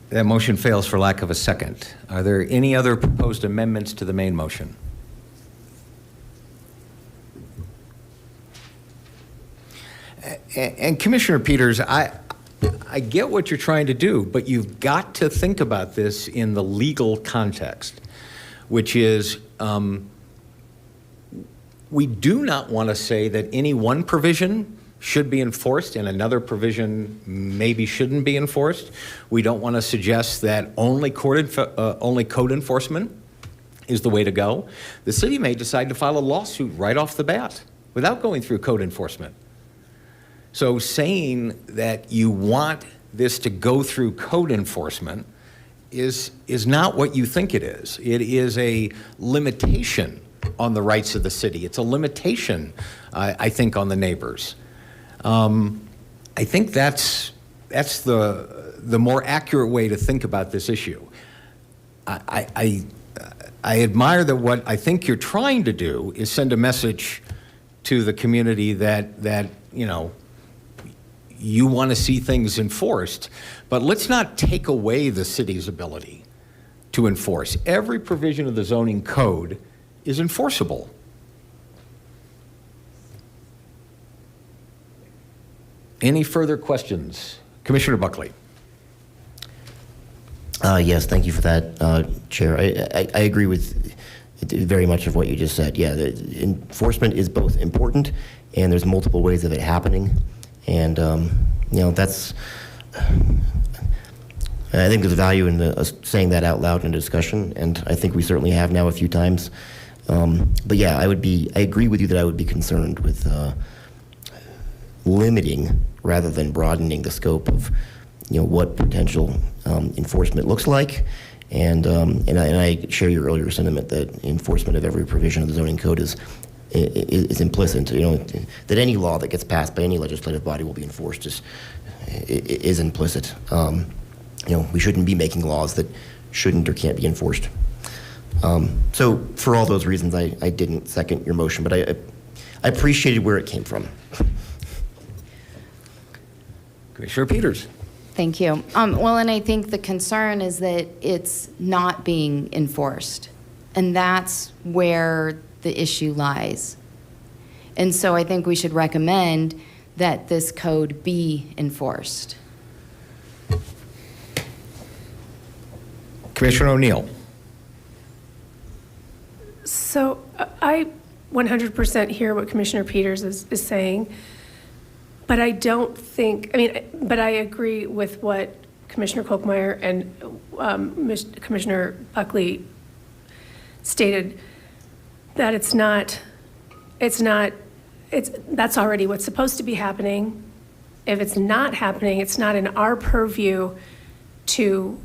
That motion fails for lack of a second. Are there any other proposed amendments to the main motion? And Commissioner Peters, I get what you're trying to do, but you've got to think about this in the legal context, which is we do not want to say that any one provision should be enforced and another provision maybe shouldn't be enforced. We don't want to suggest that only code enforcement is the way to go. The city may decide to file a lawsuit right off the bat without going through code enforcement. So saying that you want this to go through code enforcement is not what you think it is. It is a limitation on the rights of the city. It's a limitation, I think, on the neighbors. I think that's the more accurate way to think about this issue. I admire that what I think you're trying to do is send a message to the community that you know, you want to see things enforced, but let's not take away the city's ability to enforce. Every provision of the zoning code is enforceable. Any further questions? Commissioner Buckley. Yes, thank you for that, Chair. I agree with very much of what you just said. Yeah, the enforcement is both important, and there's multiple ways of it happening. And, you know, that's, I think there's value in saying that out loud in a discussion, and I think we certainly have now a few times. But yeah, I agree with you that I would be concerned with limiting rather than broadening the scope of, you know, what potential enforcement looks like. And I share your earlier sentiment that enforcement of every provision of the zoning code is implicit. You know, that any law that gets passed by any legislative body will be enforced is implicit. You know, we shouldn't be making laws that shouldn't or can't be enforced. So for all those reasons, I didn't second your motion, but I appreciated where it came from. Commissioner Peters. Thank you. Well, and I think the concern is that it's not being enforced, and that's where the issue lies. And so I think we should recommend that this code be enforced. Commissioner O'Neill. So I 100% hear what Commissioner Peters is saying, but I don't think, but I agree with what Commissioner Kolkmeyer and Commissioner Buckley stated, that that's already what's supposed to be happening. If it's not happening, it's not in our purview to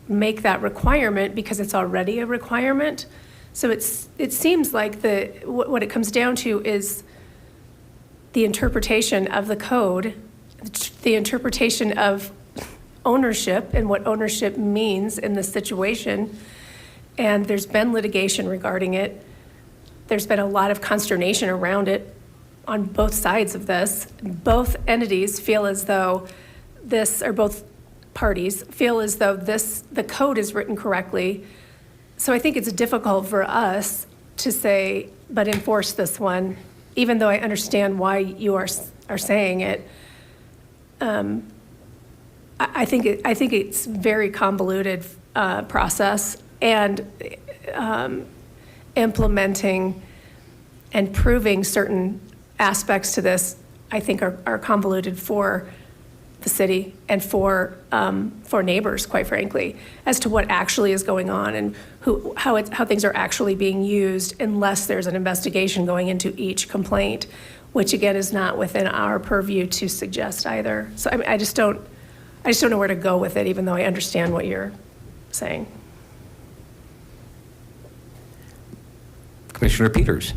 make that requirement because it's already a requirement. So it seems like what it comes down to is the interpretation of the code, the interpretation of ownership and what ownership means in this situation. And there's been litigation regarding it. There's been a lot of consternation around it on both sides of this. Both entities feel as though both parties feel as though the code is written correctly. So I think it's difficult for us to say, but enforce this one, even though I understand why you are saying it. I think it's very convoluted process, and implementing and proving certain aspects to this, I think, are convoluted for the city and for neighbors, quite frankly, as to what actually is going on and how things are actually being used, unless there's an investigation going into each complaint, which again is not within our purview to suggest either. So I just don't know where to go with it, even though I understand what you're saying. Commissioner Peters.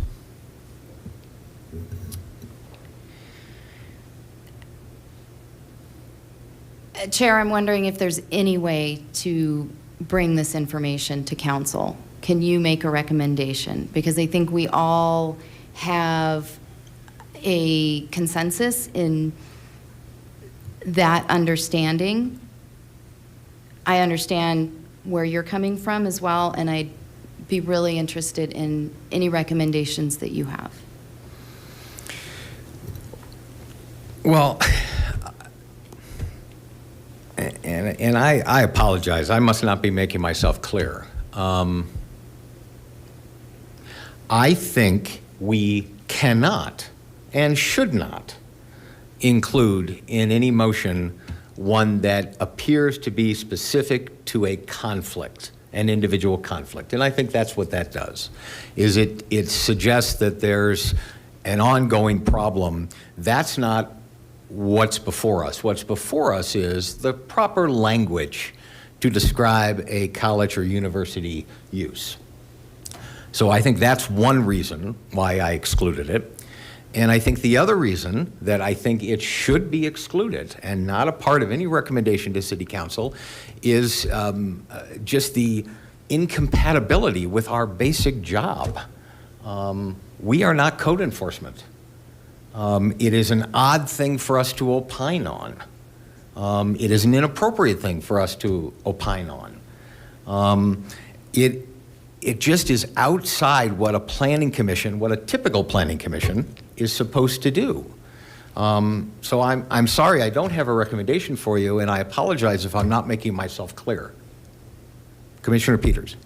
Chair, I'm wondering if there's any way to bring this information to council. Can you make a recommendation? Because I think we all have a consensus in that understanding. I understand where you're coming from as well, and I'd be really interested in any recommendations that you have. Well, and I apologize. I must not be making myself clear. I think we cannot and should not include in any motion one that appears to be specific to a conflict, an individual conflict. And I think that's what that does, is it suggests that there's an ongoing problem. That's not what's before us. What's before us is the proper language to describe a college or university use. So I think that's one reason why I excluded it. And I think the other reason that I think it should be excluded and not a part of any recommendation to City Council is just the incompatibility with our basic job. We are not code enforcement. It is an odd thing for us to opine on. It is an inappropriate thing for us to opine on. It just is outside what a planning commission, what a typical planning commission is supposed to do. So I'm sorry, I don't have a recommendation for you, and I apologize if I'm not making myself clear. Commissioner Peters.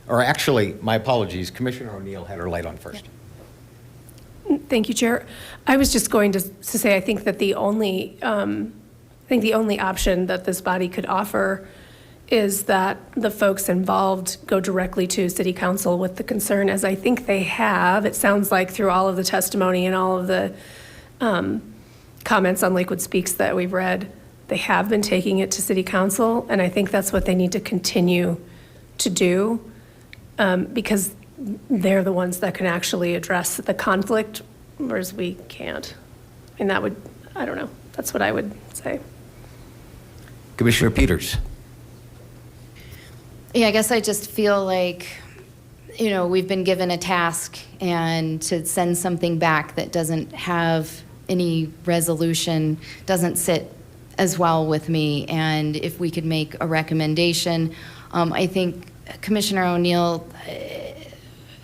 Or actually, my apologies, Commissioner O'Neill had her light on first. Thank you, Chair. I was just going to say, I think that the only option that this body could offer is that the folks involved go directly to City Council with the concern, as I think they have. It sounds like through all of the testimony and all of the comments on Lakewood Speaks that we've read, they have been taking it to City Council, and I think that's what they need to continue to do, because they're the ones that can actually address the conflict, whereas we can't. And that would, I don't know, that's what I would say. Commissioner Peters. Yeah, I guess I just feel like, you know, we've been given a task, and to send something back that doesn't have any resolution doesn't sit as well with me. And if we could make a recommendation, I think Commissioner O'Neill,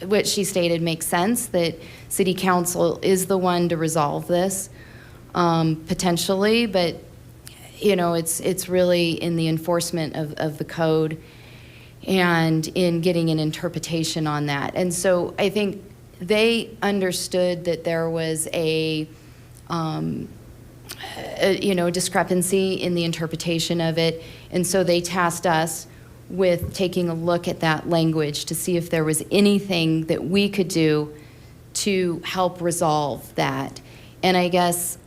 what she stated makes sense, that City Council is the one to resolve this, potentially, but, you know, it's really in the enforcement of the code and in getting an interpretation on that. And so I think they understood that there was a discrepancy in the interpretation of it, and so they tasked us with taking a look at that language to see if there was anything that we could do to help resolve that. And I guess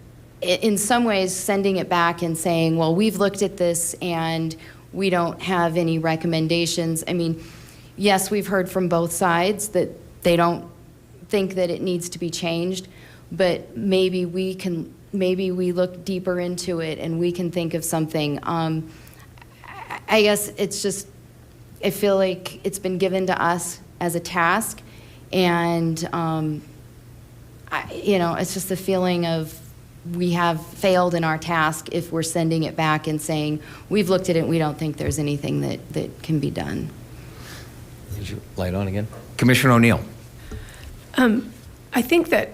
in some ways sending it back and saying, well, we've looked at this and we don't have any recommendations. I mean, yes, we've heard from both sides that they don't think that it needs to be changed, but maybe we look deeper into it and we can think of something. I guess it's just, I feel like it's been given to us as a task, and it's just the feeling of we have failed in our task if we're sending it back and saying, we've looked at it and we don't think there's anything that can be done. Is your light on again? Commissioner O'Neill. I think that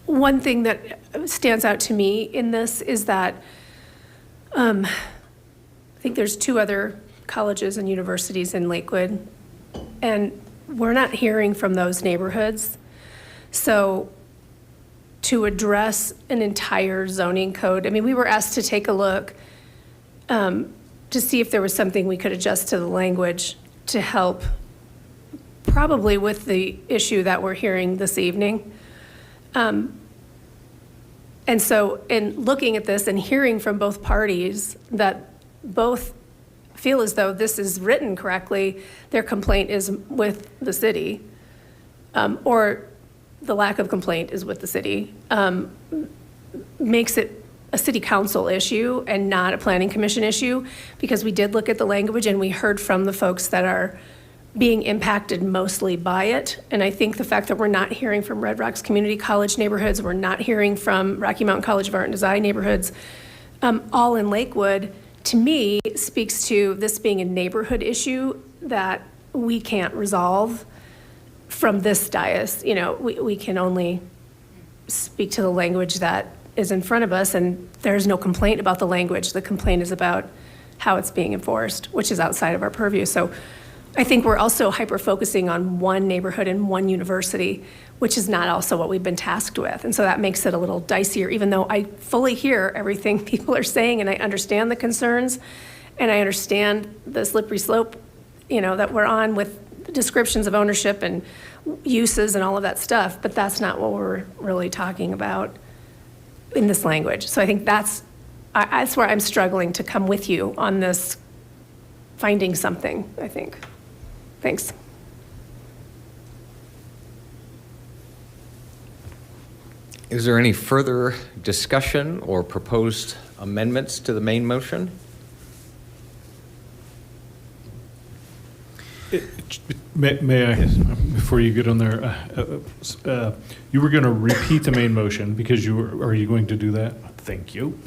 one thing that stands out to me in this is that I think there's 2 other colleges and universities in Lakewood, and we're not hearing from those neighborhoods. So to address an entire zoning code, I mean, we were asked to take a look to see if there was something we could adjust to the language to help probably with the issue that we're hearing this evening. And so in looking at this and hearing from both parties that both feel as though this is written correctly, their complaint is with the city, or the lack of complaint is with the city, makes it a city council issue and not a planning commission issue, because we did look at the language and we heard from the folks that are being impacted mostly by it. And I think the fact that we're not hearing from Red Rocks Community College neighborhoods, we're not hearing from Rocky Mountain College of Art and Design neighborhoods, all in Lakewood, to me, speaks to this being a neighborhood issue that we can't resolve from this dais. You know, we can only speak to the language that is in front of us, and there's no complaint about the language. The complaint is about how it's being enforced, which is outside of our purview. So I think we're also hyper-focusing on one neighborhood and one university, which is not also what we've been tasked with. And so that makes it a little dicier, even though I fully hear everything people are saying, and I understand the concerns, and I understand the slippery slope, that we're on with descriptions of ownership and uses and all of that stuff, but that's not what we're really talking about in this language. So I think that's where I'm struggling to come with you on this, finding something, I think. Thanks. Is there any further discussion or proposed amendments to the main motion? May I, before you get on there, you were going to repeat the main motion because are you going to do that? Thank you.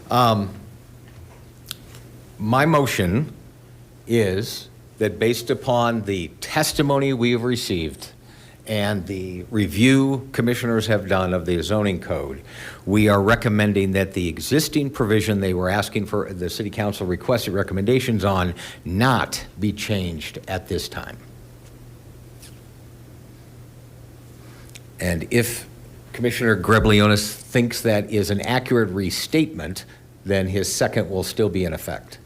My motion is that based upon the testimony we have received and the review commissioners have done of the zoning code, we are recommending that the existing provision they were asking for, the city council requested recommendations on, not be changed at this time. And if Commissioner Greblionis thinks that is an accurate restatement, then his second will still be in effect.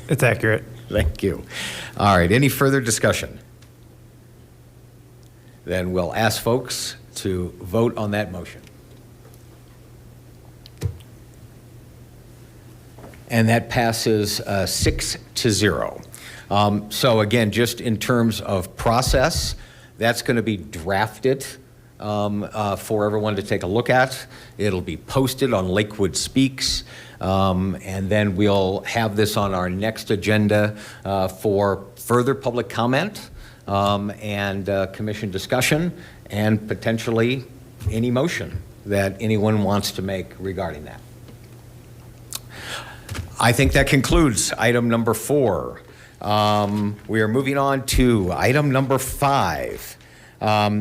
It's accurate. Thank you. All right, any further discussion? Then we'll ask folks to vote on that motion. And that passes 6-0. So again, just in terms of process, that's going to be drafted for everyone to take a look at. It'll be posted on Lakewood Speaks, and then we'll have this on our next agenda for further public comment and commission discussion, and potentially any motion that anyone wants to make regarding that. I think that concludes item number 4. We are moving on to item number 5.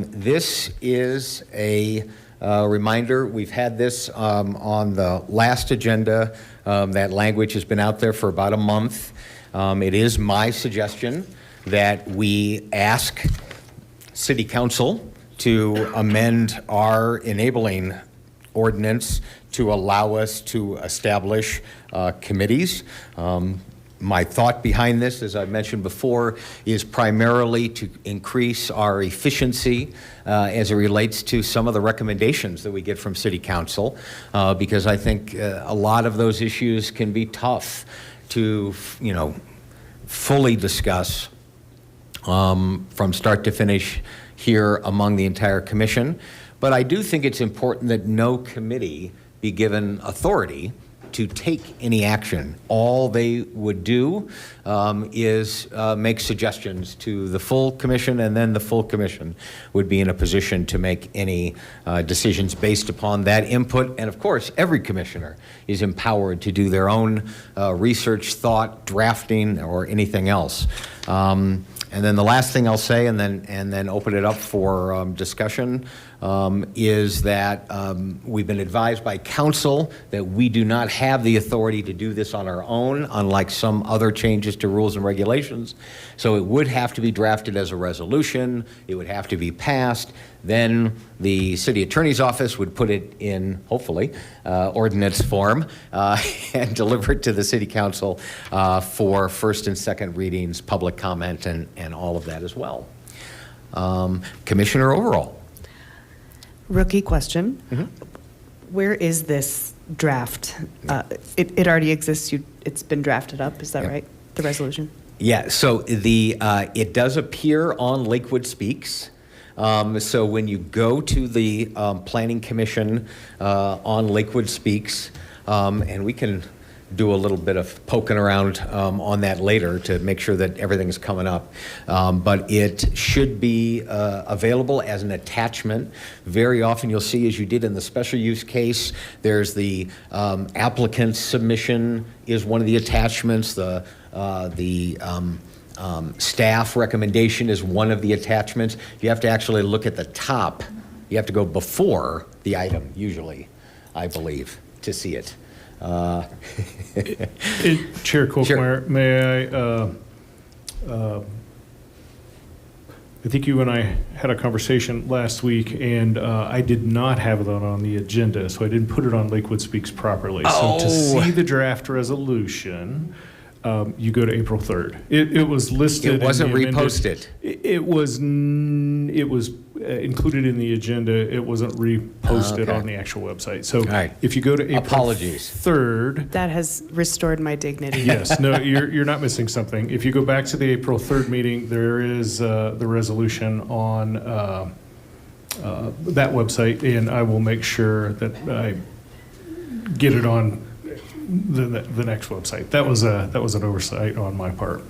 This is a reminder. We've had this on the last agenda. That language has been out there for about a month. It is my suggestion that we ask City Council to amend our enabling ordinance to allow us to establish committees. My thought behind this, as I mentioned before, is primarily to increase our efficiency as it relates to some of the recommendations that we get from City Council, because I think a lot of those issues can be tough to, fully discuss from start to finish here among the entire commission. But I do think it's important that no committee be given authority to take any action. All they would do is make suggestions to the full commission, and then the full commission would be in a position to make any decisions based upon that input. And of course, every commissioner is empowered to do their own research, thought, drafting, or anything else. And then the last thing I'll say, and then open it up for discussion, is that we've been advised by council that we do not have the authority to do this on our own, unlike some other changes to rules and regulations. So it would have to be drafted as a resolution. It would have to be passed. Then the city attorney's office would put it in, hopefully, ordinance form and deliver it to the city council for first and second readings, public comment, and all of that as well. Commissioner Overall. Rookie question. Mm-hmm. Where is this draft? It already exists. It's been drafted up. Is that right? The resolution? Yeah. So it does appear on Lakewood Speaks. So when you go to the Planning Commission on Lakewood Speaks, and we can do a little bit of poking around on that later to make sure that everything's coming up. But it should be available as an attachment. Very often you'll see, as you did in the special use case, there's the applicant's submission is one of the attachments. The staff recommendation is one of the attachments. You have to actually look at the top You have to go before the item, usually, I believe, to see it. Chair Kolkmeyer, may I think you and I had a conversation last week, and I did not have that on the agenda, so I didn't put it on Lakewood Speaks properly. So to see the draft resolution, you go to April 3rd. It was listed. It wasn't in the amended- reposted. It was included in the agenda. It wasn't reposted Okay. on the actual website. So right. if you go to April Apologies. 3rd, That has restored my dignity. yes, no, you're not missing something. If you go back to the April 3rd meeting, there is the resolution on that website, and I will make sure that I get it on the next website. That was an oversight on my part.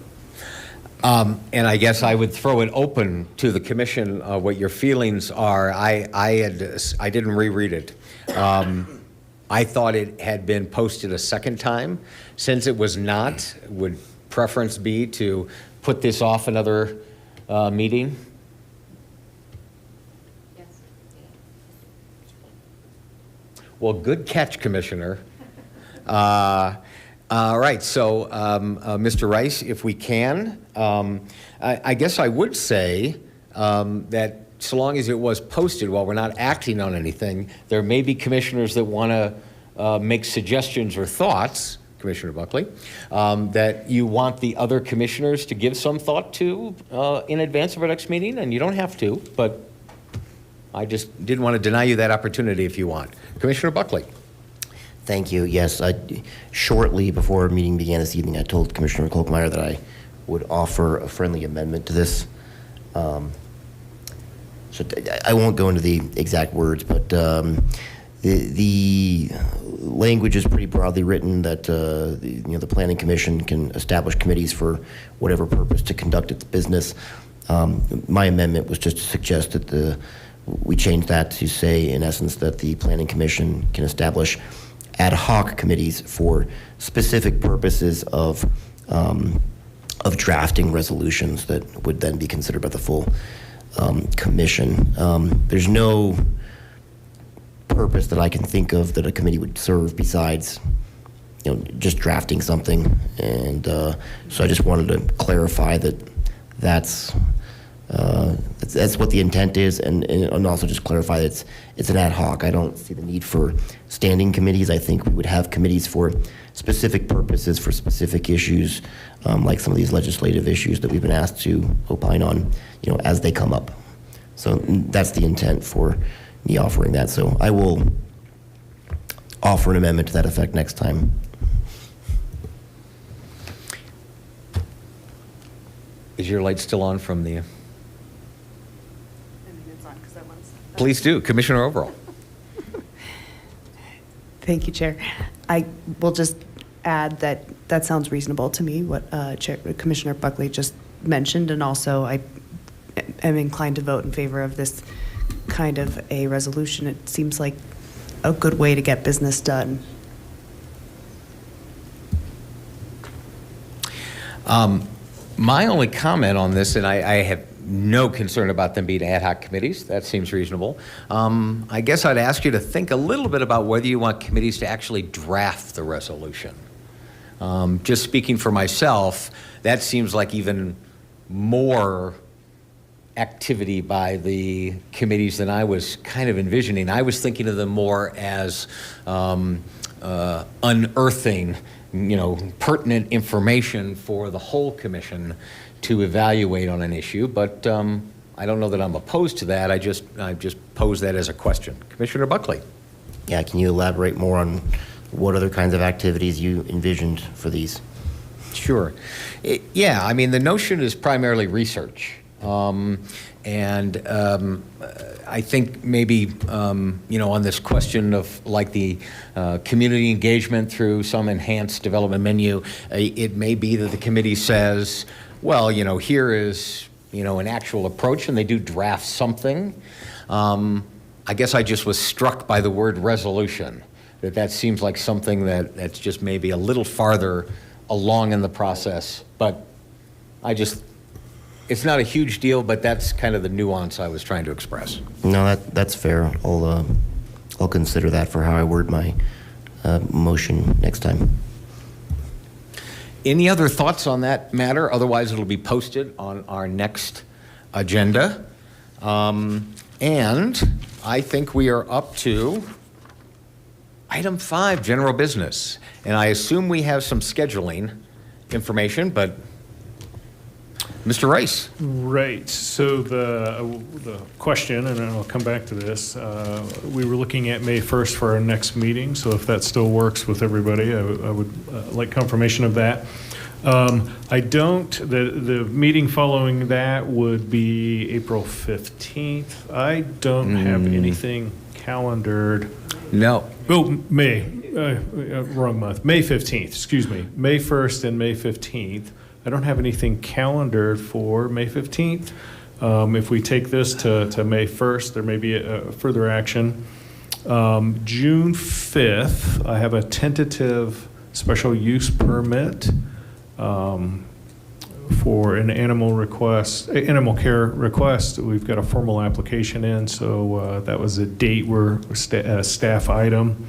And I guess I would throw it open to the commission what your feelings are. I didn't reread it. I thought it had been posted a second time. Since it was not, would preference be to put this off another meeting? Yes. Well, good catch, Commissioner. All right, so Mr. Rice, if we can, I guess I would say that so long as it was posted, while we're not acting on anything, there may be commissioners that want to make suggestions or thoughts, Commissioner Buckley, that you want the other commissioners to give some thought to in advance of our next meeting, and you don't have to, but I just didn't want to deny you that opportunity if you want. Commissioner Buckley. Thank you. Yes, shortly before our meeting began this evening, I told Commissioner Kolkmeyer that I would offer a friendly amendment to this. So I won't go into the exact words, but the language is pretty broadly written that the Planning Commission can establish committees for whatever purpose to conduct its business. My amendment was just to suggest that we change that to say, in essence, that the Planning Commission can establish ad hoc committees for specific purposes of drafting resolutions that would then be considered by the full commission. There's no purpose that I can think of that a committee would serve besides just drafting something, and so I just wanted to clarify that that's what the intent is, and also just clarify that it's an ad hoc. I don't see the need for standing committees. I think we would have committees for specific purposes, for specific issues, like some of these legislative issues that we've been asked to opine on, as they come up. So that's the intent for me offering that. So I will offer an amendment to that effect next time. Is your light still on from the... Please do. Commissioner Overall. Thank you, Chair. I will just add that that sounds reasonable to me, what Commissioner Buckley just mentioned, and also I am inclined to vote in favor of this kind of a resolution. It seems like a good way to get business done. My only comment on this, and I have no concern about them being ad hoc committees. That seems reasonable. I guess I'd ask you to think a little bit about whether you want committees to actually draft the resolution. Just speaking for myself, that seems like even more activity by the committees than I was kind of envisioning. I was thinking of them more as unearthing, pertinent information for the whole commission to evaluate on an issue, but I don't know that I'm opposed to that. I just pose that as a question. Commissioner Buckley. Yeah, can you elaborate more on what other kinds of activities you envisioned for these? Sure. Yeah, I mean, the notion is primarily research. And I think maybe, on this question of like the community engagement through some enhanced development menu, it may be that the committee says, well, here is, an actual approach, and they do draft something. I guess I just was struck by the word resolution, that seems like something that's just maybe a little farther along in the process, but I just it's not a huge deal, but that's kind of the nuance I was trying to express. No, that's fair. I'll consider that for how I word my motion next time. Any other thoughts on that matter? Otherwise, it'll be posted on our next agenda. And I think we are up to item 5, general business. And I assume we have some scheduling information, but Mr. Rice. Right. So the question, and I'll come back to this, we were looking at May 1st for our next meeting, so if that still works with everybody, I would like confirmation of that. The meeting following that would be April 15th. I don't have anything calendared. No. Oh, May, wrong month. May 15th, excuse me. May 1st and May 15th. I don't have anything calendared for May 15th. If we take this to May 1st, there may be a further action. June 5th, I have a tentative special use permit for an animal care request. We've got a formal application in, so that was a date a staff item.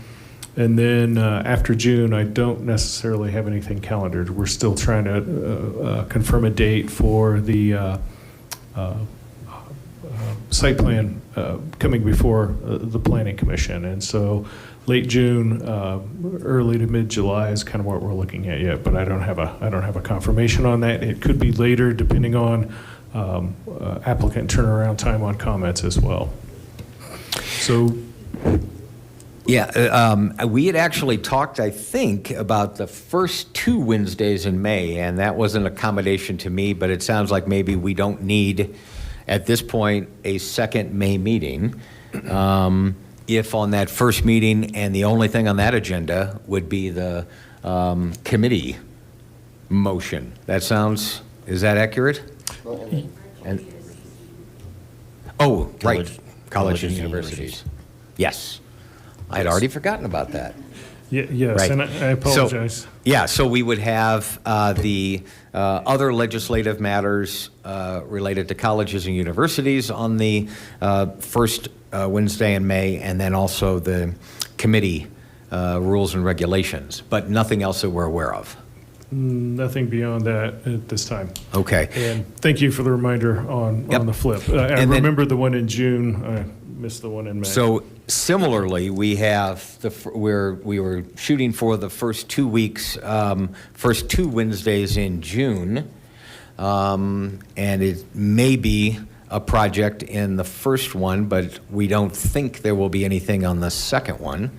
And then after June, I don't necessarily have anything calendared. We're still trying to confirm a date for the site plan coming before the Planning Commission. And so late June, early to mid-July is kind of what we're looking at yet, but I don't have a confirmation on that. It could be later depending on applicant turnaround time on comments as well. So. Yeah, we had actually talked, I think, about the first 2 Wednesdays in May, and that was an accommodation to me, but it sounds like maybe we don't need, at this point, a second May meeting. If on that first meeting, and the only thing on that agenda would be the committee motion. Is that accurate? Right, colleges and universities. Yes. I had already forgotten about that. Yes, right. And I apologize. So we would have the other legislative matters related to colleges and universities on the first Wednesday in May, and then also the committee rules and regulations, but nothing else that we're aware of. Nothing beyond that at this time. Okay. And thank you for the reminder on the flip. I remember the one in June. I missed the one in May. So similarly, we have we were shooting for the first 2 weeks, first 2 Wednesdays in June, and it may be a project in the first one, but we don't think there will be anything on the second one.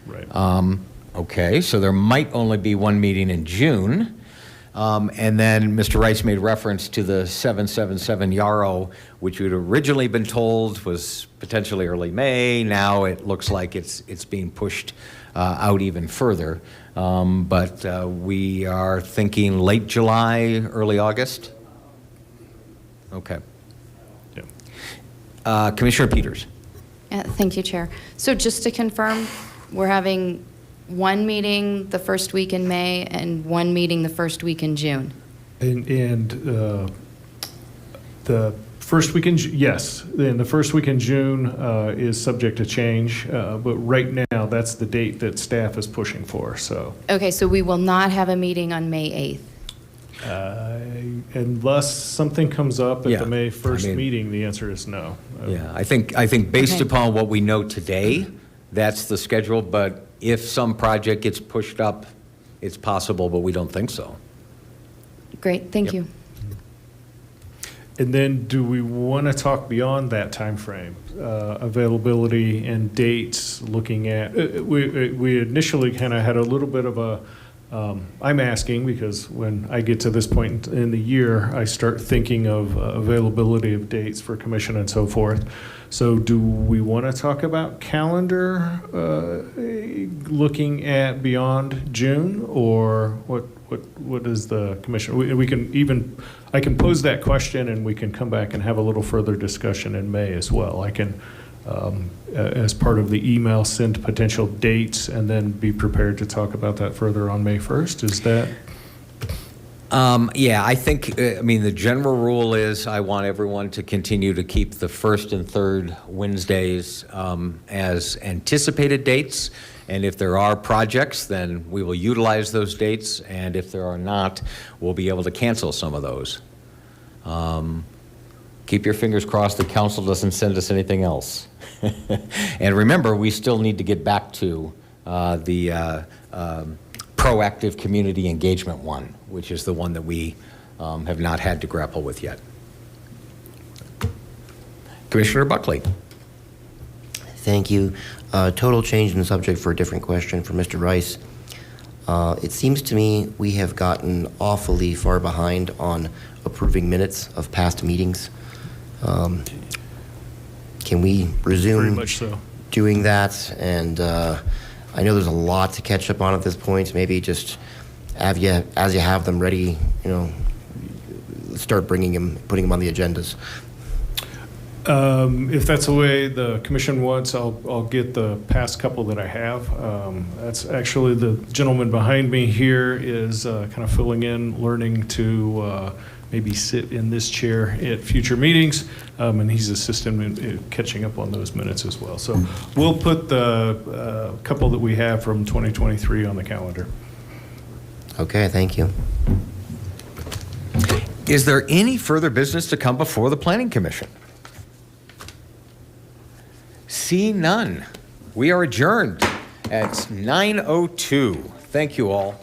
Right. Okay, so there might only be one meeting in June. And then Mr. Rice made reference to the 777 Yarrow, which we'd originally been told was potentially early May. Now it looks like it's being pushed out even further. But we are thinking late July, early August? Okay. Yeah. Commissioner Peters. Thank you, Chair. So just to confirm, we're having one meeting the first week in May and one meeting the first week in June. And the first week in yes, then the first week in June is subject to change, but right now that's the date that staff is pushing for. So Okay, so we will not have a meeting on May 8th. Unless something comes up at the May 1st meeting, the answer is no. Yeah, I think based upon what we know today, that's the schedule, but if some project gets pushed up, it's possible, but we don't think so. Great, thank you. And then do we want to talk beyond that time frame? Availability and dates, looking at, we initially kind of had a little bit of a, I'm asking because when I get to this point in the year, I start thinking of availability of dates for commission and so forth. So do we want to talk about calendar looking at beyond June, or what is the commission? We can even, I can pose that question and we can come back and have a little further discussion in May as well. I can, as part of the email, send potential dates and then be prepared to talk about that further on May 1st. Is that? Yeah, I think, I mean, the general rule is I want everyone to continue to keep the first and third Wednesdays as anticipated dates. And if there are projects, then we will utilize those dates. And if there are not, we'll be able to cancel some of those. Keep your fingers crossed the council doesn't send us anything else. And remember, we still need to get back to the proactive community engagement one, which is the one that we have not had to grapple with yet. Commissioner Buckley. Thank you. Total change in the subject for a different question for Mr. Rice. It seems to me we have gotten awfully far behind on approving minutes of past meetings. Can we resume Very much so. doing that? And I know there's a lot to catch up on at this point. Maybe just as you have them ready, start putting them on the agendas. If that's the way the commission wants, I'll get the past couple that I have. That's actually the gentleman behind me here is kind of filling in, learning to maybe sit in this chair at future meetings, and he's assisting in catching up on those minutes as well. So we'll put the couple that we have from 2023 on the calendar. Okay, thank you. Is there any further business to come before the Planning Commission? See none. We are adjourned at 9:02. Thank you all.